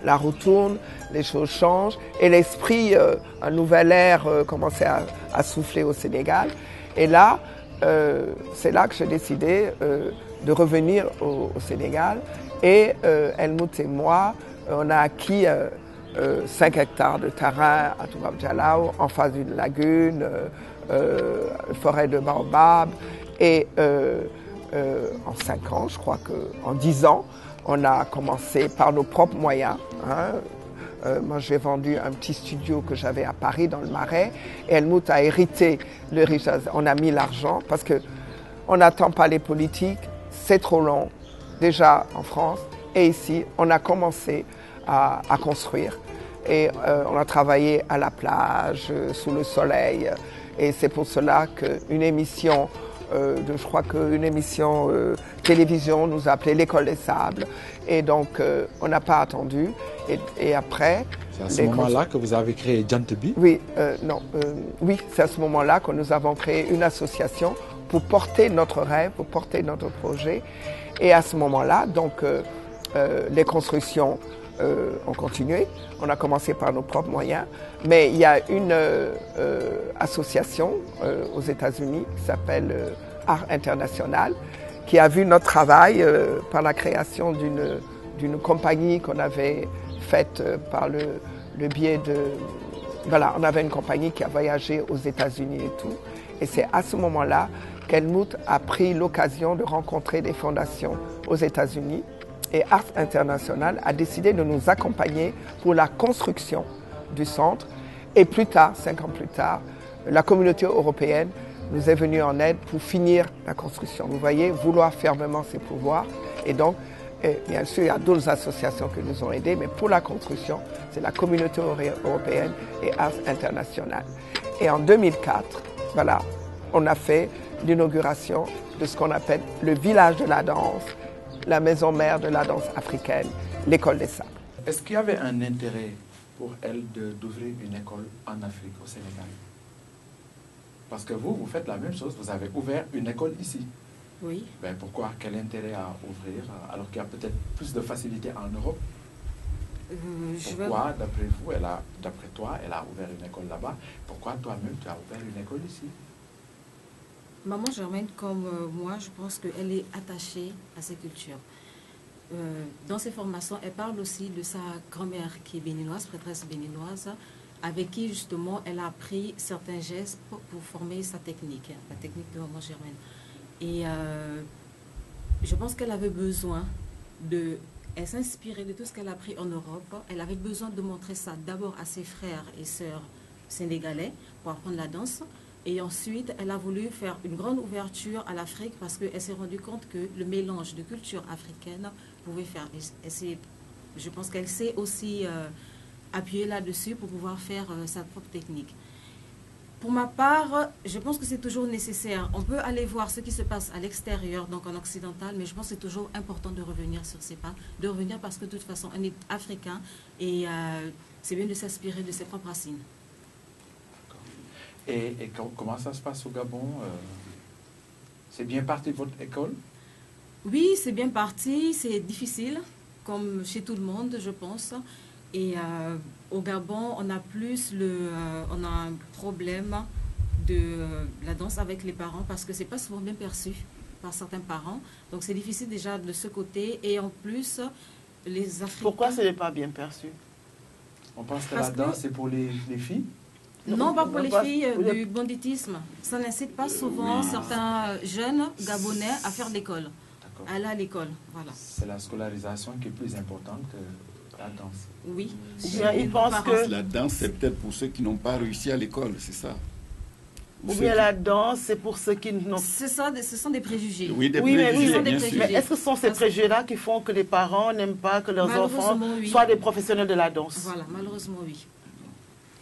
la roue tourne, les choses changent et l'esprit, un nouvel air commençait à souffler au Sénégal. Et là, c'est là que j'ai décidé de revenir au Sénégal. Et Helmut et moi, on a acquis 5 hectares de terrain à Toubab Dialaw, en face d'une lagune, forêt de baobab. Et en 5 ans, je crois qu'en 10 ans, on a commencé par nos propres moyens. Hein. Moi, j'ai vendu un petit studio que j'avais à Paris, dans le Marais. Et Helmut a hérité le richesse. On a mis l'argent parce qu'on n'attend pas les politiques. C'est trop long, déjà en France. Et ici, on a commencé à construire. Et on a travaillé à la plage, sous le soleil. Et c'est pour cela qu'une émission, je crois qu'une émission télévision nous a appelé l'École des Sables. Et donc, on n'a pas attendu. Et après... C'est à ce moment-là que vous avez créé Djantebi? Oui, oui, c'est à ce moment-là que nous avons créé une association pour porter notre rêve, pour porter notre projet. Et à ce moment-là, donc, les constructions ont continué. On a commencé par nos propres moyens. Mais il y a une association aux États-Unis qui s'appelle Art International, qui a vu notre travail par la création d'une compagnie qu'on avait faite par le biais de... Voilà, on avait une compagnie qui a voyagé aux États-Unis et tout. Et c'est à ce moment-là qu'Helmut a pris l'occasion de rencontrer des fondations aux États-Unis. Et Art International a décidé de nous accompagner pour la construction du centre. Et plus tard, 5 ans plus tard, la communauté européenne nous est venue en aide pour finir la construction. Vous voyez, vouloir fermement ses pouvoirs. Et donc, bien sûr, il y a d'autres associations qui nous ont aidés, mais pour la construction, c'est la communauté européenne et Art International. Et en 2004, voilà, on a fait l'inauguration de ce qu'on appelle le village de la danse, la maison mère de la danse africaine, l'École des Sables. Est-ce qu'il y avait un intérêt pour elle d'ouvrir une école en Afrique, au Sénégal? Parce que vous faites la même chose, vous avez ouvert une école ici. Oui. Ben pourquoi? Quel intérêt à ouvrir alors qu'il y a peut-être plus de facilité en Europe? Pourquoi, d'après toi, elle a ouvert une école là-bas? Pourquoi toi-même, tu as ouvert une école ici? Maman Germaine, comme moi, je pense qu'elle est attachée à ses cultures. Dans ses formations, elle parle aussi de sa grand-mère qui est béninoise, prêtresse béninoise, avec qui justement elle a appris certains gestes pour former sa technique, la technique de Maman Germaine. Et je pense qu'elle avait besoin elle s'inspirait de tout ce qu'elle a appris en Europe. Elle avait besoin de montrer ça d'abord à ses frères et sœurs sénégalais pour apprendre la danse. Et ensuite, elle a voulu faire une grande ouverture à l'Afrique parce qu'elle s'est rendue compte que le mélange de culture africaine pouvait faire. Je pense qu'elle s'est aussi appuyée là-dessus pour pouvoir faire sa propre technique. Pour ma part, je pense que c'est toujours nécessaire. On peut aller voir ce qui se passe à l'extérieur, donc en occidental, mais je pense que c'est toujours important de revenir sur ses pas, de revenir parce que de toute façon, on est africain et c'est bien de s'inspirer de ses propres racines. Et comment ça se passe au Gabon? C'est bien parti votre école? Oui, c'est bien parti. C'est difficile, comme chez tout le monde, je pense. Et au Gabon, on a on a un problème de la danse avec les parents parce que c'est pas souvent bien perçu par certains parents. Donc c'est difficile déjà de ce côté. Et en plus, les Africains... Pourquoi ce n'est pas bien perçu? On pense que la danse, c'est pour les filles? Non, pas pour les filles du banditisme. Ça n'incite pas souvent certains jeunes Gabonais à faire l'école, à aller à l'école. Voilà. C'est la scolarisation qui est plus importante que la danse. Oui. Ils pensent que la danse, c'est peut-être pour ceux qui n'ont pas réussi à l'école, c'est ça? Ou bien la danse, c'est pour ceux qui n'ont... Ce sont des préjugés. Oui, mais est-ce que ce sont ces préjugés-là qui font que les parents n'aiment pas que leurs enfants soient des professionnels de la danse? Voilà, malheureusement, oui.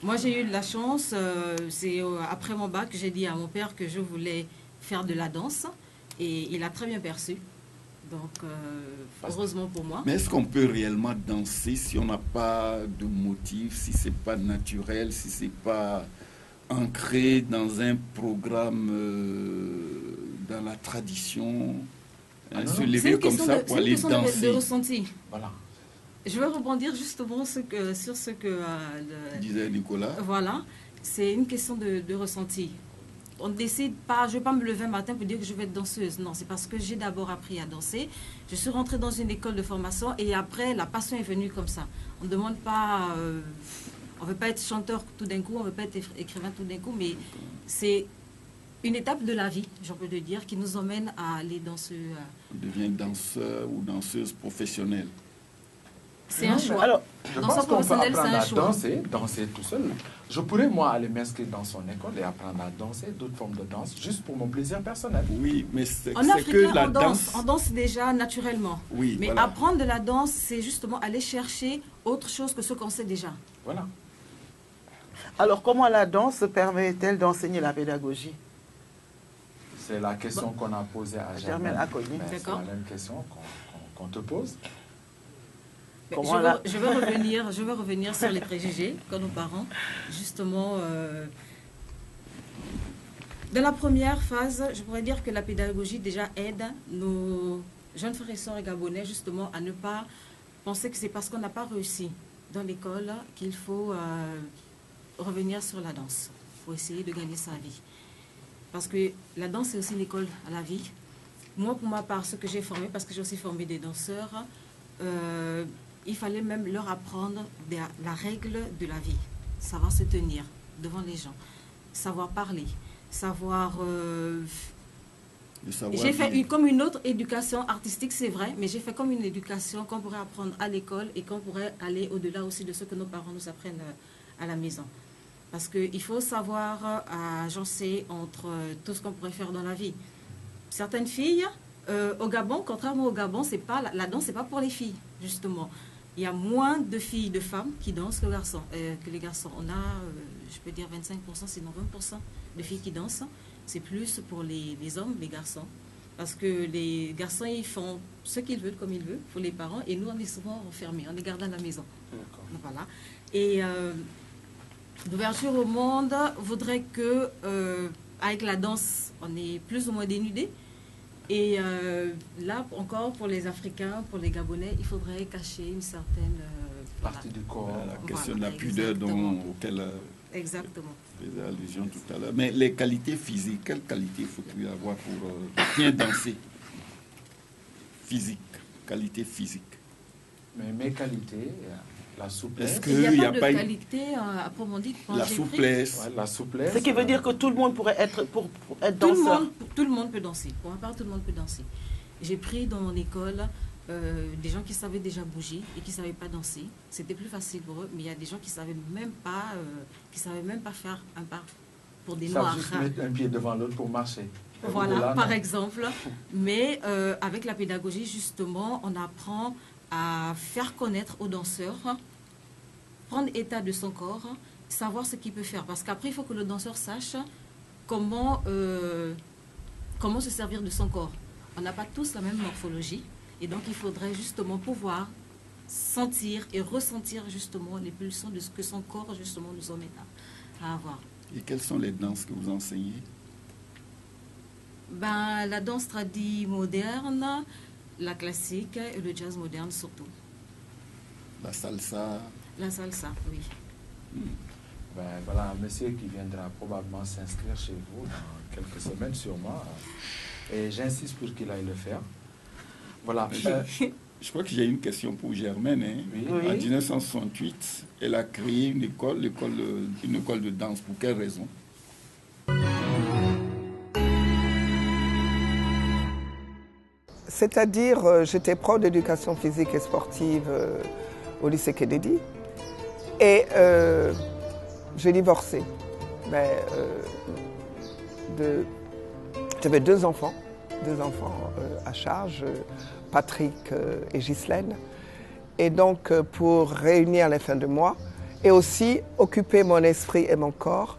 Moi, j'ai eu de la chance. C'est après mon bac que j'ai dit à mon père que je voulais faire de la danse. Et il a très bien perçu. Donc, heureusement pour moi. Mais est-ce qu'on peut réellement danser si on n'a pas de motif, si ce n'est pas naturel, si ce n'est pas ancré dans un programme, dans la tradition, se lever comme ça pour aller danser? C'est une question de ressenti. Voilà. Je vais rebondir justement sur ce que disait Nicolas. Voilà, c'est une question de ressenti. On ne décide pas, je ne vais pas me lever un matin pour dire que je vais être danseuse. Non, c'est parce que j'ai d'abord appris à danser. Je suis rentrée dans une école de formation et après, la passion est venue comme ça. On ne demande pas, on ne veut pas être chanteur tout d'un coup, on ne veut pas être écrivain tout d'un coup, mais c'est une étape de la vie, j'en peux le dire, qui nous emmène à aller dans ce... On devient danseur ou danseuse professionnelle. C'est un choix. Alors, je pense qu'on peut apprendre à choix. danser tout seul. Je pourrais, moi, aller m'inscrire dans son école et apprendre à danser, d'autres formes de danse, juste pour mon plaisir personnel. Oui, mais c'est que la danse... On danse déjà naturellement. Oui, mais voilà. apprendre de la danse, c'est justement aller chercher autre chose que ce qu'on sait déjà. Voilà. Alors, comment la danse permet-elle d'enseigner la pédagogie? C'est la question qu'on a posée à Germaine. C'est la même question qu'on te pose. Je vais revenir sur les préjugés qu'ont nos parents. Justement, dans la première phase, je pourrais dire que la pédagogie déjà aide nos jeunes frères et sœurs gabonais justement à ne pas penser que c'est parce qu'on n'a pas réussi dans l'école qu'il faut revenir sur la danse pour essayer de gagner sa vie. Parce que la danse, c'est aussi une école à la vie. Moi, pour ma part, ce que j'ai formé, parce que j'ai aussi formé des danseurs, il fallait même leur apprendre la règle de la vie. Savoir se tenir devant les gens, savoir parler, savoir... J'ai fait comme une autre éducation artistique, c'est vrai, mais j'ai fait comme une éducation qu'on pourrait apprendre à l'école et qu'on pourrait aller au-delà aussi de ce que nos parents nous apprennent à la maison. Parce qu'il faut savoir agencer entre tout ce qu'on pourrait faire dans la vie. Certaines filles, au Gabon, contrairement au Gabon, la danse, ce n'est pas pour les filles, justement. Il y a moins de filles, de femmes qui dansent que les garçons. On a, je peux dire 25%, sinon 20% de filles qui dansent. C'est plus pour les hommes, les garçons. Parce que les garçons, ils font ce qu'ils veulent, comme ils veulent, pour les parents. Et nous, on est souvent enfermés, on est gardés à la maison. Voilà. Et l'ouverture au monde voudrait que, avec la danse, on est plus ou moins dénudés. Et là, encore, pour les Africains, pour les Gabonais, il faudrait cacher une certaine... partie du corps. La question de la pudeur auquel exactement. je faisais allusion tout à l'heure. Mais les qualités physiques, quelles qualités faut-il avoir pour bien danser? Physique, qualité physique. Mais mes qualités... La souplesse. Il n'y a pas de qualité à proprement dit. La souplesse. Ouais, la souplesse. Ce qui veut dire que tout le monde pourrait être pour être danseur. Tout le monde peut danser. Pour ma part, tout le monde peut danser. J'ai pris dans mon école des gens qui savaient déjà bouger et qui ne savaient pas danser. C'était plus facile pour eux, mais il y a des gens qui ne savaient même pas faire un pas pour des noirs. Juste mettre un pied devant l'autre pour marcher. Voilà, par exemple. Mais avec la pédagogie, justement, on apprend à faire connaître aux danseurs, prendre état de son corps, savoir ce qu'il peut faire. Parce qu'après, il faut que le danseur sache comment se servir de son corps. On n'a pas tous la même morphologie. Et donc, il faudrait justement pouvoir sentir et ressentir justement les pulsions de ce que son corps justement nous emmène à avoir. Et quelles sont les danses que vous enseignez? La danse tradie moderne, la classique et le jazz moderne surtout. La salsa? La salsa, oui. Voilà un monsieur qui viendra probablement s'inscrire chez vous dans quelques semaines sûrement. Et j'insiste pour qu'il aille le faire. Voilà. Je crois que j'ai une question pour Germaine. Hein. Oui. En 1968, elle a créé une école de danse. Pour quelle raison? C'est-à-dire, j'étais prof d'éducation physique et sportive au lycée Kennedy. Et j'ai divorcé. J'avais deux enfants à charge, Patrick et Ghislaine. Et donc, pour réunir les fins de mois et aussi occuper mon esprit et mon corps,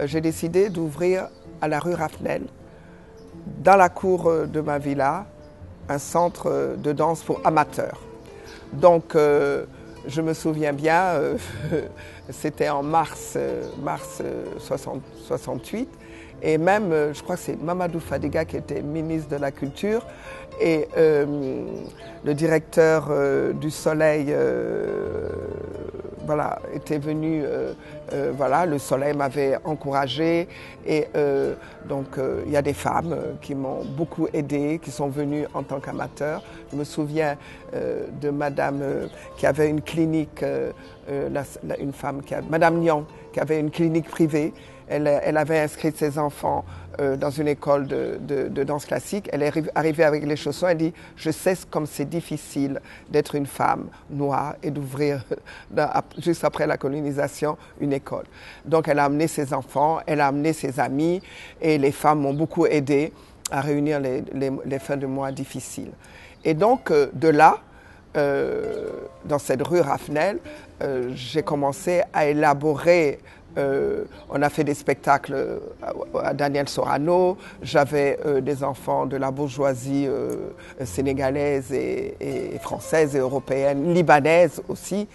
j'ai décidé d'ouvrir à la rue Raffnel, dans la cour de ma villa, un centre de danse pour amateurs. Donc, je me souviens bien, c'était en mars 68, et même, je crois que c'est Mamadou Fadiga qui était ministre de la Culture, et le directeur du Soleil était venu, le Soleil m'avait encouragé, et donc il y a des femmes qui m'ont beaucoup aidé, qui sont venues en tant qu'amateurs. Je me souviens de madame qui avait une clinique, une femme, madame Nyang, qui avait une clinique privée, Elle avait inscrit ses enfants dans une école de danse classique. Elle est arrivée avec les chaussons. Elle dit « Je sais comme c'est difficile d'être une femme noire et d'ouvrir, juste après la colonisation, une école. » Donc elle a amené ses enfants, elle a amené ses amis et les femmes m'ont beaucoup aidé à réunir les fins de mois difficiles. Et donc de là, dans cette rue Raffnel, j'ai commencé à élaborer. On a fait des spectacles à Daniel Sorano. J'avais des enfants de la bourgeoisie sénégalaise et française et européenne, libanaise aussi.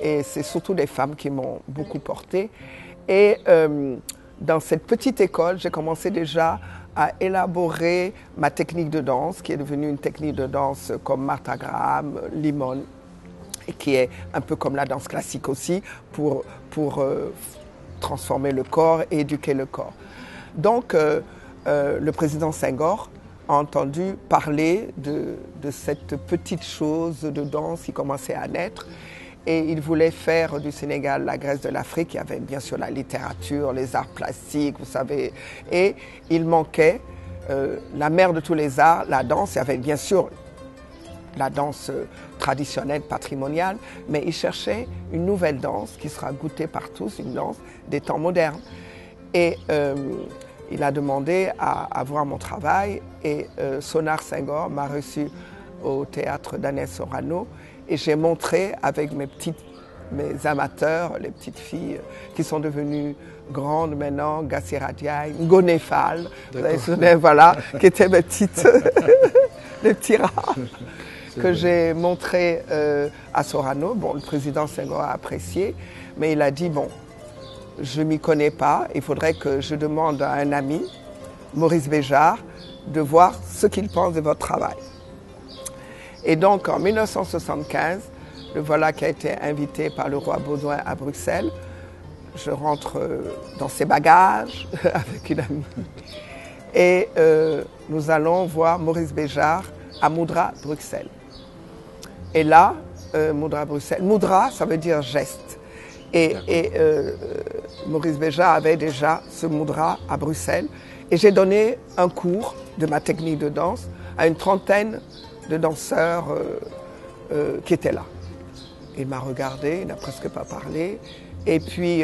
Et c'est surtout des femmes qui m'ont beaucoup portée. Et dans cette petite école, j'ai commencé déjà à élaborer ma technique de danse, qui est devenue une technique de danse comme Martha Graham, Limon, et qui est un peu comme la danse classique aussi, pour transformer le corps et éduquer le corps. Donc, le président Senghor a entendu parler de cette petite chose de danse qui commençait à naître et il voulait faire du Sénégal la Grèce de l'Afrique. Il y avait bien sûr la littérature, les arts plastiques, vous savez, et il manquait la mère de tous les arts, la danse. Il y avait bien sûr la danse traditionnelle, patrimoniale, mais il cherchait une nouvelle danse qui sera goûtée par tous, une danse des temps modernes. Et il a demandé à voir mon travail et Sonar Senghor m'a reçu au théâtre Daniel Sorano et j'ai montré avec mes amateurs, les petites filles qui sont devenues grandes maintenant, Gassi Radiaï, Ngoné Fall, voilà, qui étaient mes petites, les petits rats que j'ai montré à Sorano. Bon, le président Senghor a apprécié, mais il a dit, bon, je ne m'y connais pas, il faudrait que je demande à un ami, Maurice Béjart, de voir ce qu'il pense de votre travail. Et donc, en 1975, le voilà qui a été invité par le roi Baudouin à Bruxelles. Je rentre dans ses bagages avec une amie. Et nous allons voir Maurice Béjart à Moudra, Bruxelles. Et là, Moudra, Bruxelles, Moudra, ça veut dire geste. Et Maurice Béjart avait déjà ce Moudra à Bruxelles. Et j'ai donné un cours de ma technique de danse à une trentaine de danseurs qui étaient là. Il m'a regardé, il n'a presque pas parlé. Et puis,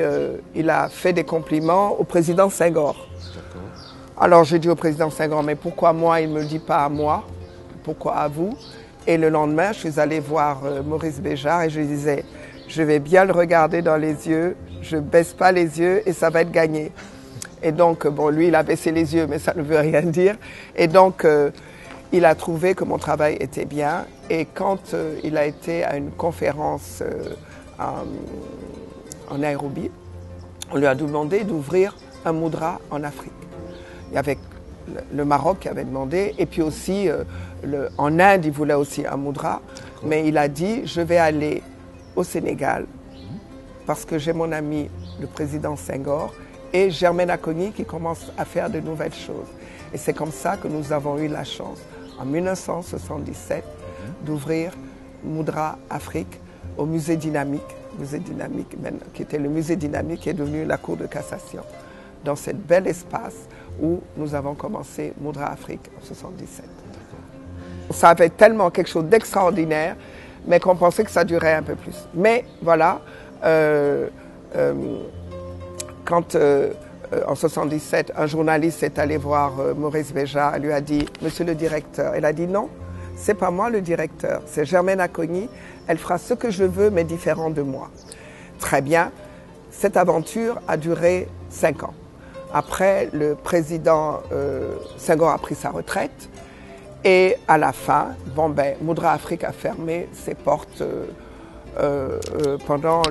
il a fait des compliments au président Senghor. Alors, j'ai dit au président Senghor, mais pourquoi moi, il ne me le dit pas à moi? Pourquoi à vous? Et le lendemain, je suis allée voir Maurice Béjart et je lui disais, je vais bien le regarder dans les yeux, je ne baisse pas les yeux et ça va être gagné. Et donc, bon, lui, il a baissé les yeux, mais ça ne veut rien dire. Et donc, il a trouvé que mon travail était bien. Et quand il a été à une conférence en Nairobi, on lui a demandé d'ouvrir un Moudra en Afrique. Il y avait le Maroc qui avait demandé, et puis aussi en Inde, il voulait aussi un Moudra. Mais il a dit, je vais aller au Sénégal, parce que j'ai mon ami, le président Senghor, et Germaine Acogny qui commence à faire de nouvelles choses. Et c'est comme ça que nous avons eu la chance, en 1977, d'ouvrir Moudra Afrique au musée Dynamique, qui était le musée Dynamique, qui est devenu la Cour de cassation, dans ce bel espace où nous avons commencé Moudra Afrique en 1977. Ça avait tellement quelque chose d'extraordinaire, mais qu'on pensait que ça durait un peu plus. Mais voilà, quand en 1977, un journaliste est allé voir Maurice Béjart, lui a dit « Monsieur le directeur », il a dit « Non, c'est pas moi le directeur, c'est Germaine Acogny, elle fera ce que je veux, mais différent de moi. » Très bien, cette aventure a duré 5 ans. Après, le président Senghor a pris sa retraite et à la fin, bon ben, Moudra Afrique a fermé ses portes pendant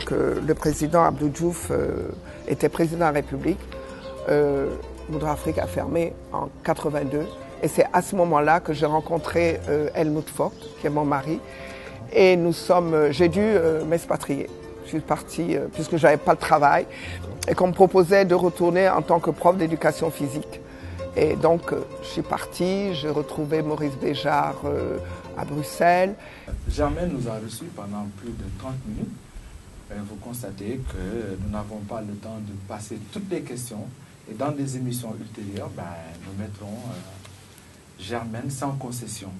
que le président Abdou Diouf était président de la République. Moudra Afrique a fermé en 82 et c'est à ce moment-là que j'ai rencontré Helmut Vogt, qui est mon mari, et j'ai dû m'expatrier. Je suis partie puisque je n'avais pas de travail et qu'on me proposait de retourner en tant que prof d'éducation physique. Et donc, je suis partie, j'ai retrouvé Maurice Béjart à Bruxelles. Germaine nous a reçus pendant plus de 30 minutes vous constatez que nous n'avons pas le temps de passer toutes les questions. Et dans des émissions ultérieures, nous mettrons Germaine sans concession.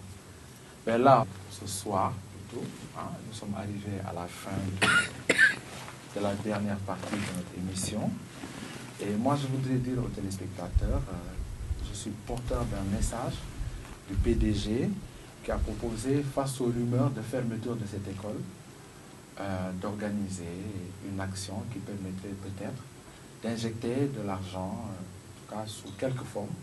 Là, ce soir, plutôt, nous sommes arrivés à la fin de la dernière partie de notre émission. Et moi, je voudrais dire aux téléspectateurs, je suis porteur d'un message du PDG qui a proposé, face aux rumeurs de fermeture de cette école, d'organiser une action qui permettrait peut-être d'injecter de l'argent, en tout cas sous quelque forme,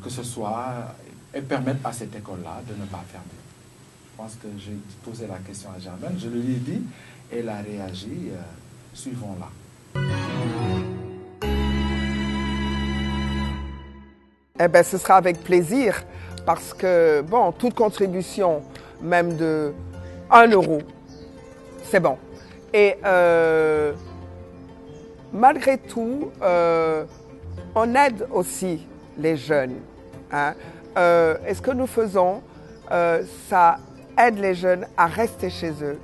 que ce soit, et permettre à cette école-là de ne pas fermer. Je pense que j'ai posé la question à Germaine, je lui ai dit, et elle a réagi, suivons-la. Eh bien, ce sera avec plaisir, parce que, bon, toute contribution, même de 1 euro, c'est bon. Et malgré tout, on aide aussi les jeunes. Et ce que nous faisons, ça aide les jeunes à rester chez eux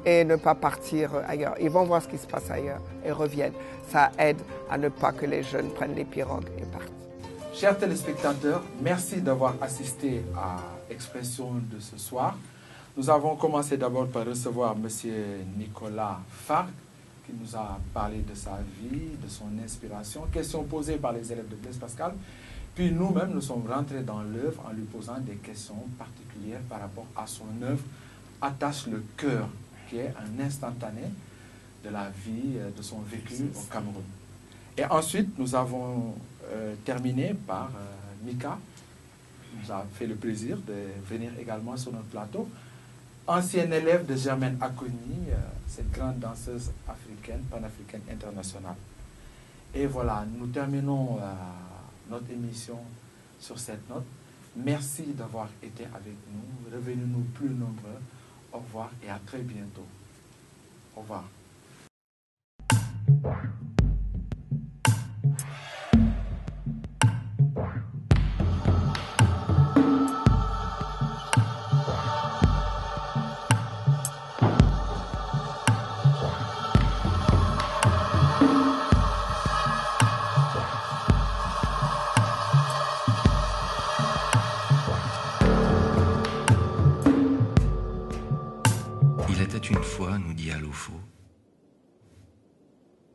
et ne pas partir ailleurs. Ils vont voir ce qui se passe ailleurs et reviennent. Ça aide à ne pas que les jeunes prennent les pirogues et partent. Chers téléspectateurs, merci d'avoir assisté à Expression de ce soir. Nous avons commencé d'abord par recevoir M. Nicolas Fargue, qui nous a parlé de sa vie, de son inspiration, questions posées par les élèves de Blaise Pascal. Puis nous-mêmes, nous sommes rentrés dans l'œuvre en lui posant des questions particulières par rapport à son œuvre Attache le cœur, qui est un instantané de la vie, de son vécu au Cameroun. Et ensuite, nous avons terminé par Mika, qui nous a fait le plaisir de venir également sur notre plateau. Ancienne élève de Germaine Acogny, cette grande danseuse africaine, panafricaine internationale. Et voilà, nous terminons notre émission sur cette note. Merci d'avoir été avec nous. Revenez-nous plus nombreux. Au revoir et à très bientôt. Au revoir.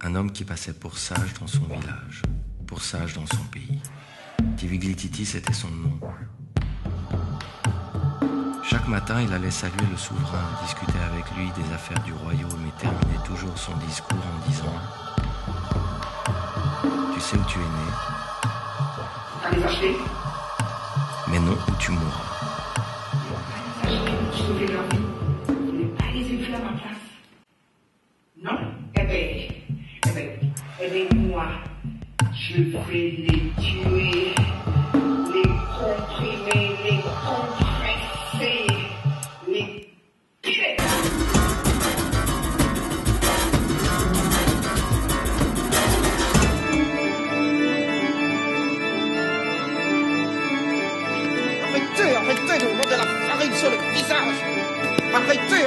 Un homme qui passait pour sage dans son village, pour sage dans son pays. Tiviglititi, c'était son nom. Chaque matin, il allait saluer le souverain, discuter avec lui des affaires du royaume et terminait toujours son discours en disant « Tu sais où tu es né, mais non où tu mourras. » Moi, je vais les tuer, les comprimer, les compresser, les tuer. Arrêtez de me mettre de la farine sur le visage. Arrêtez.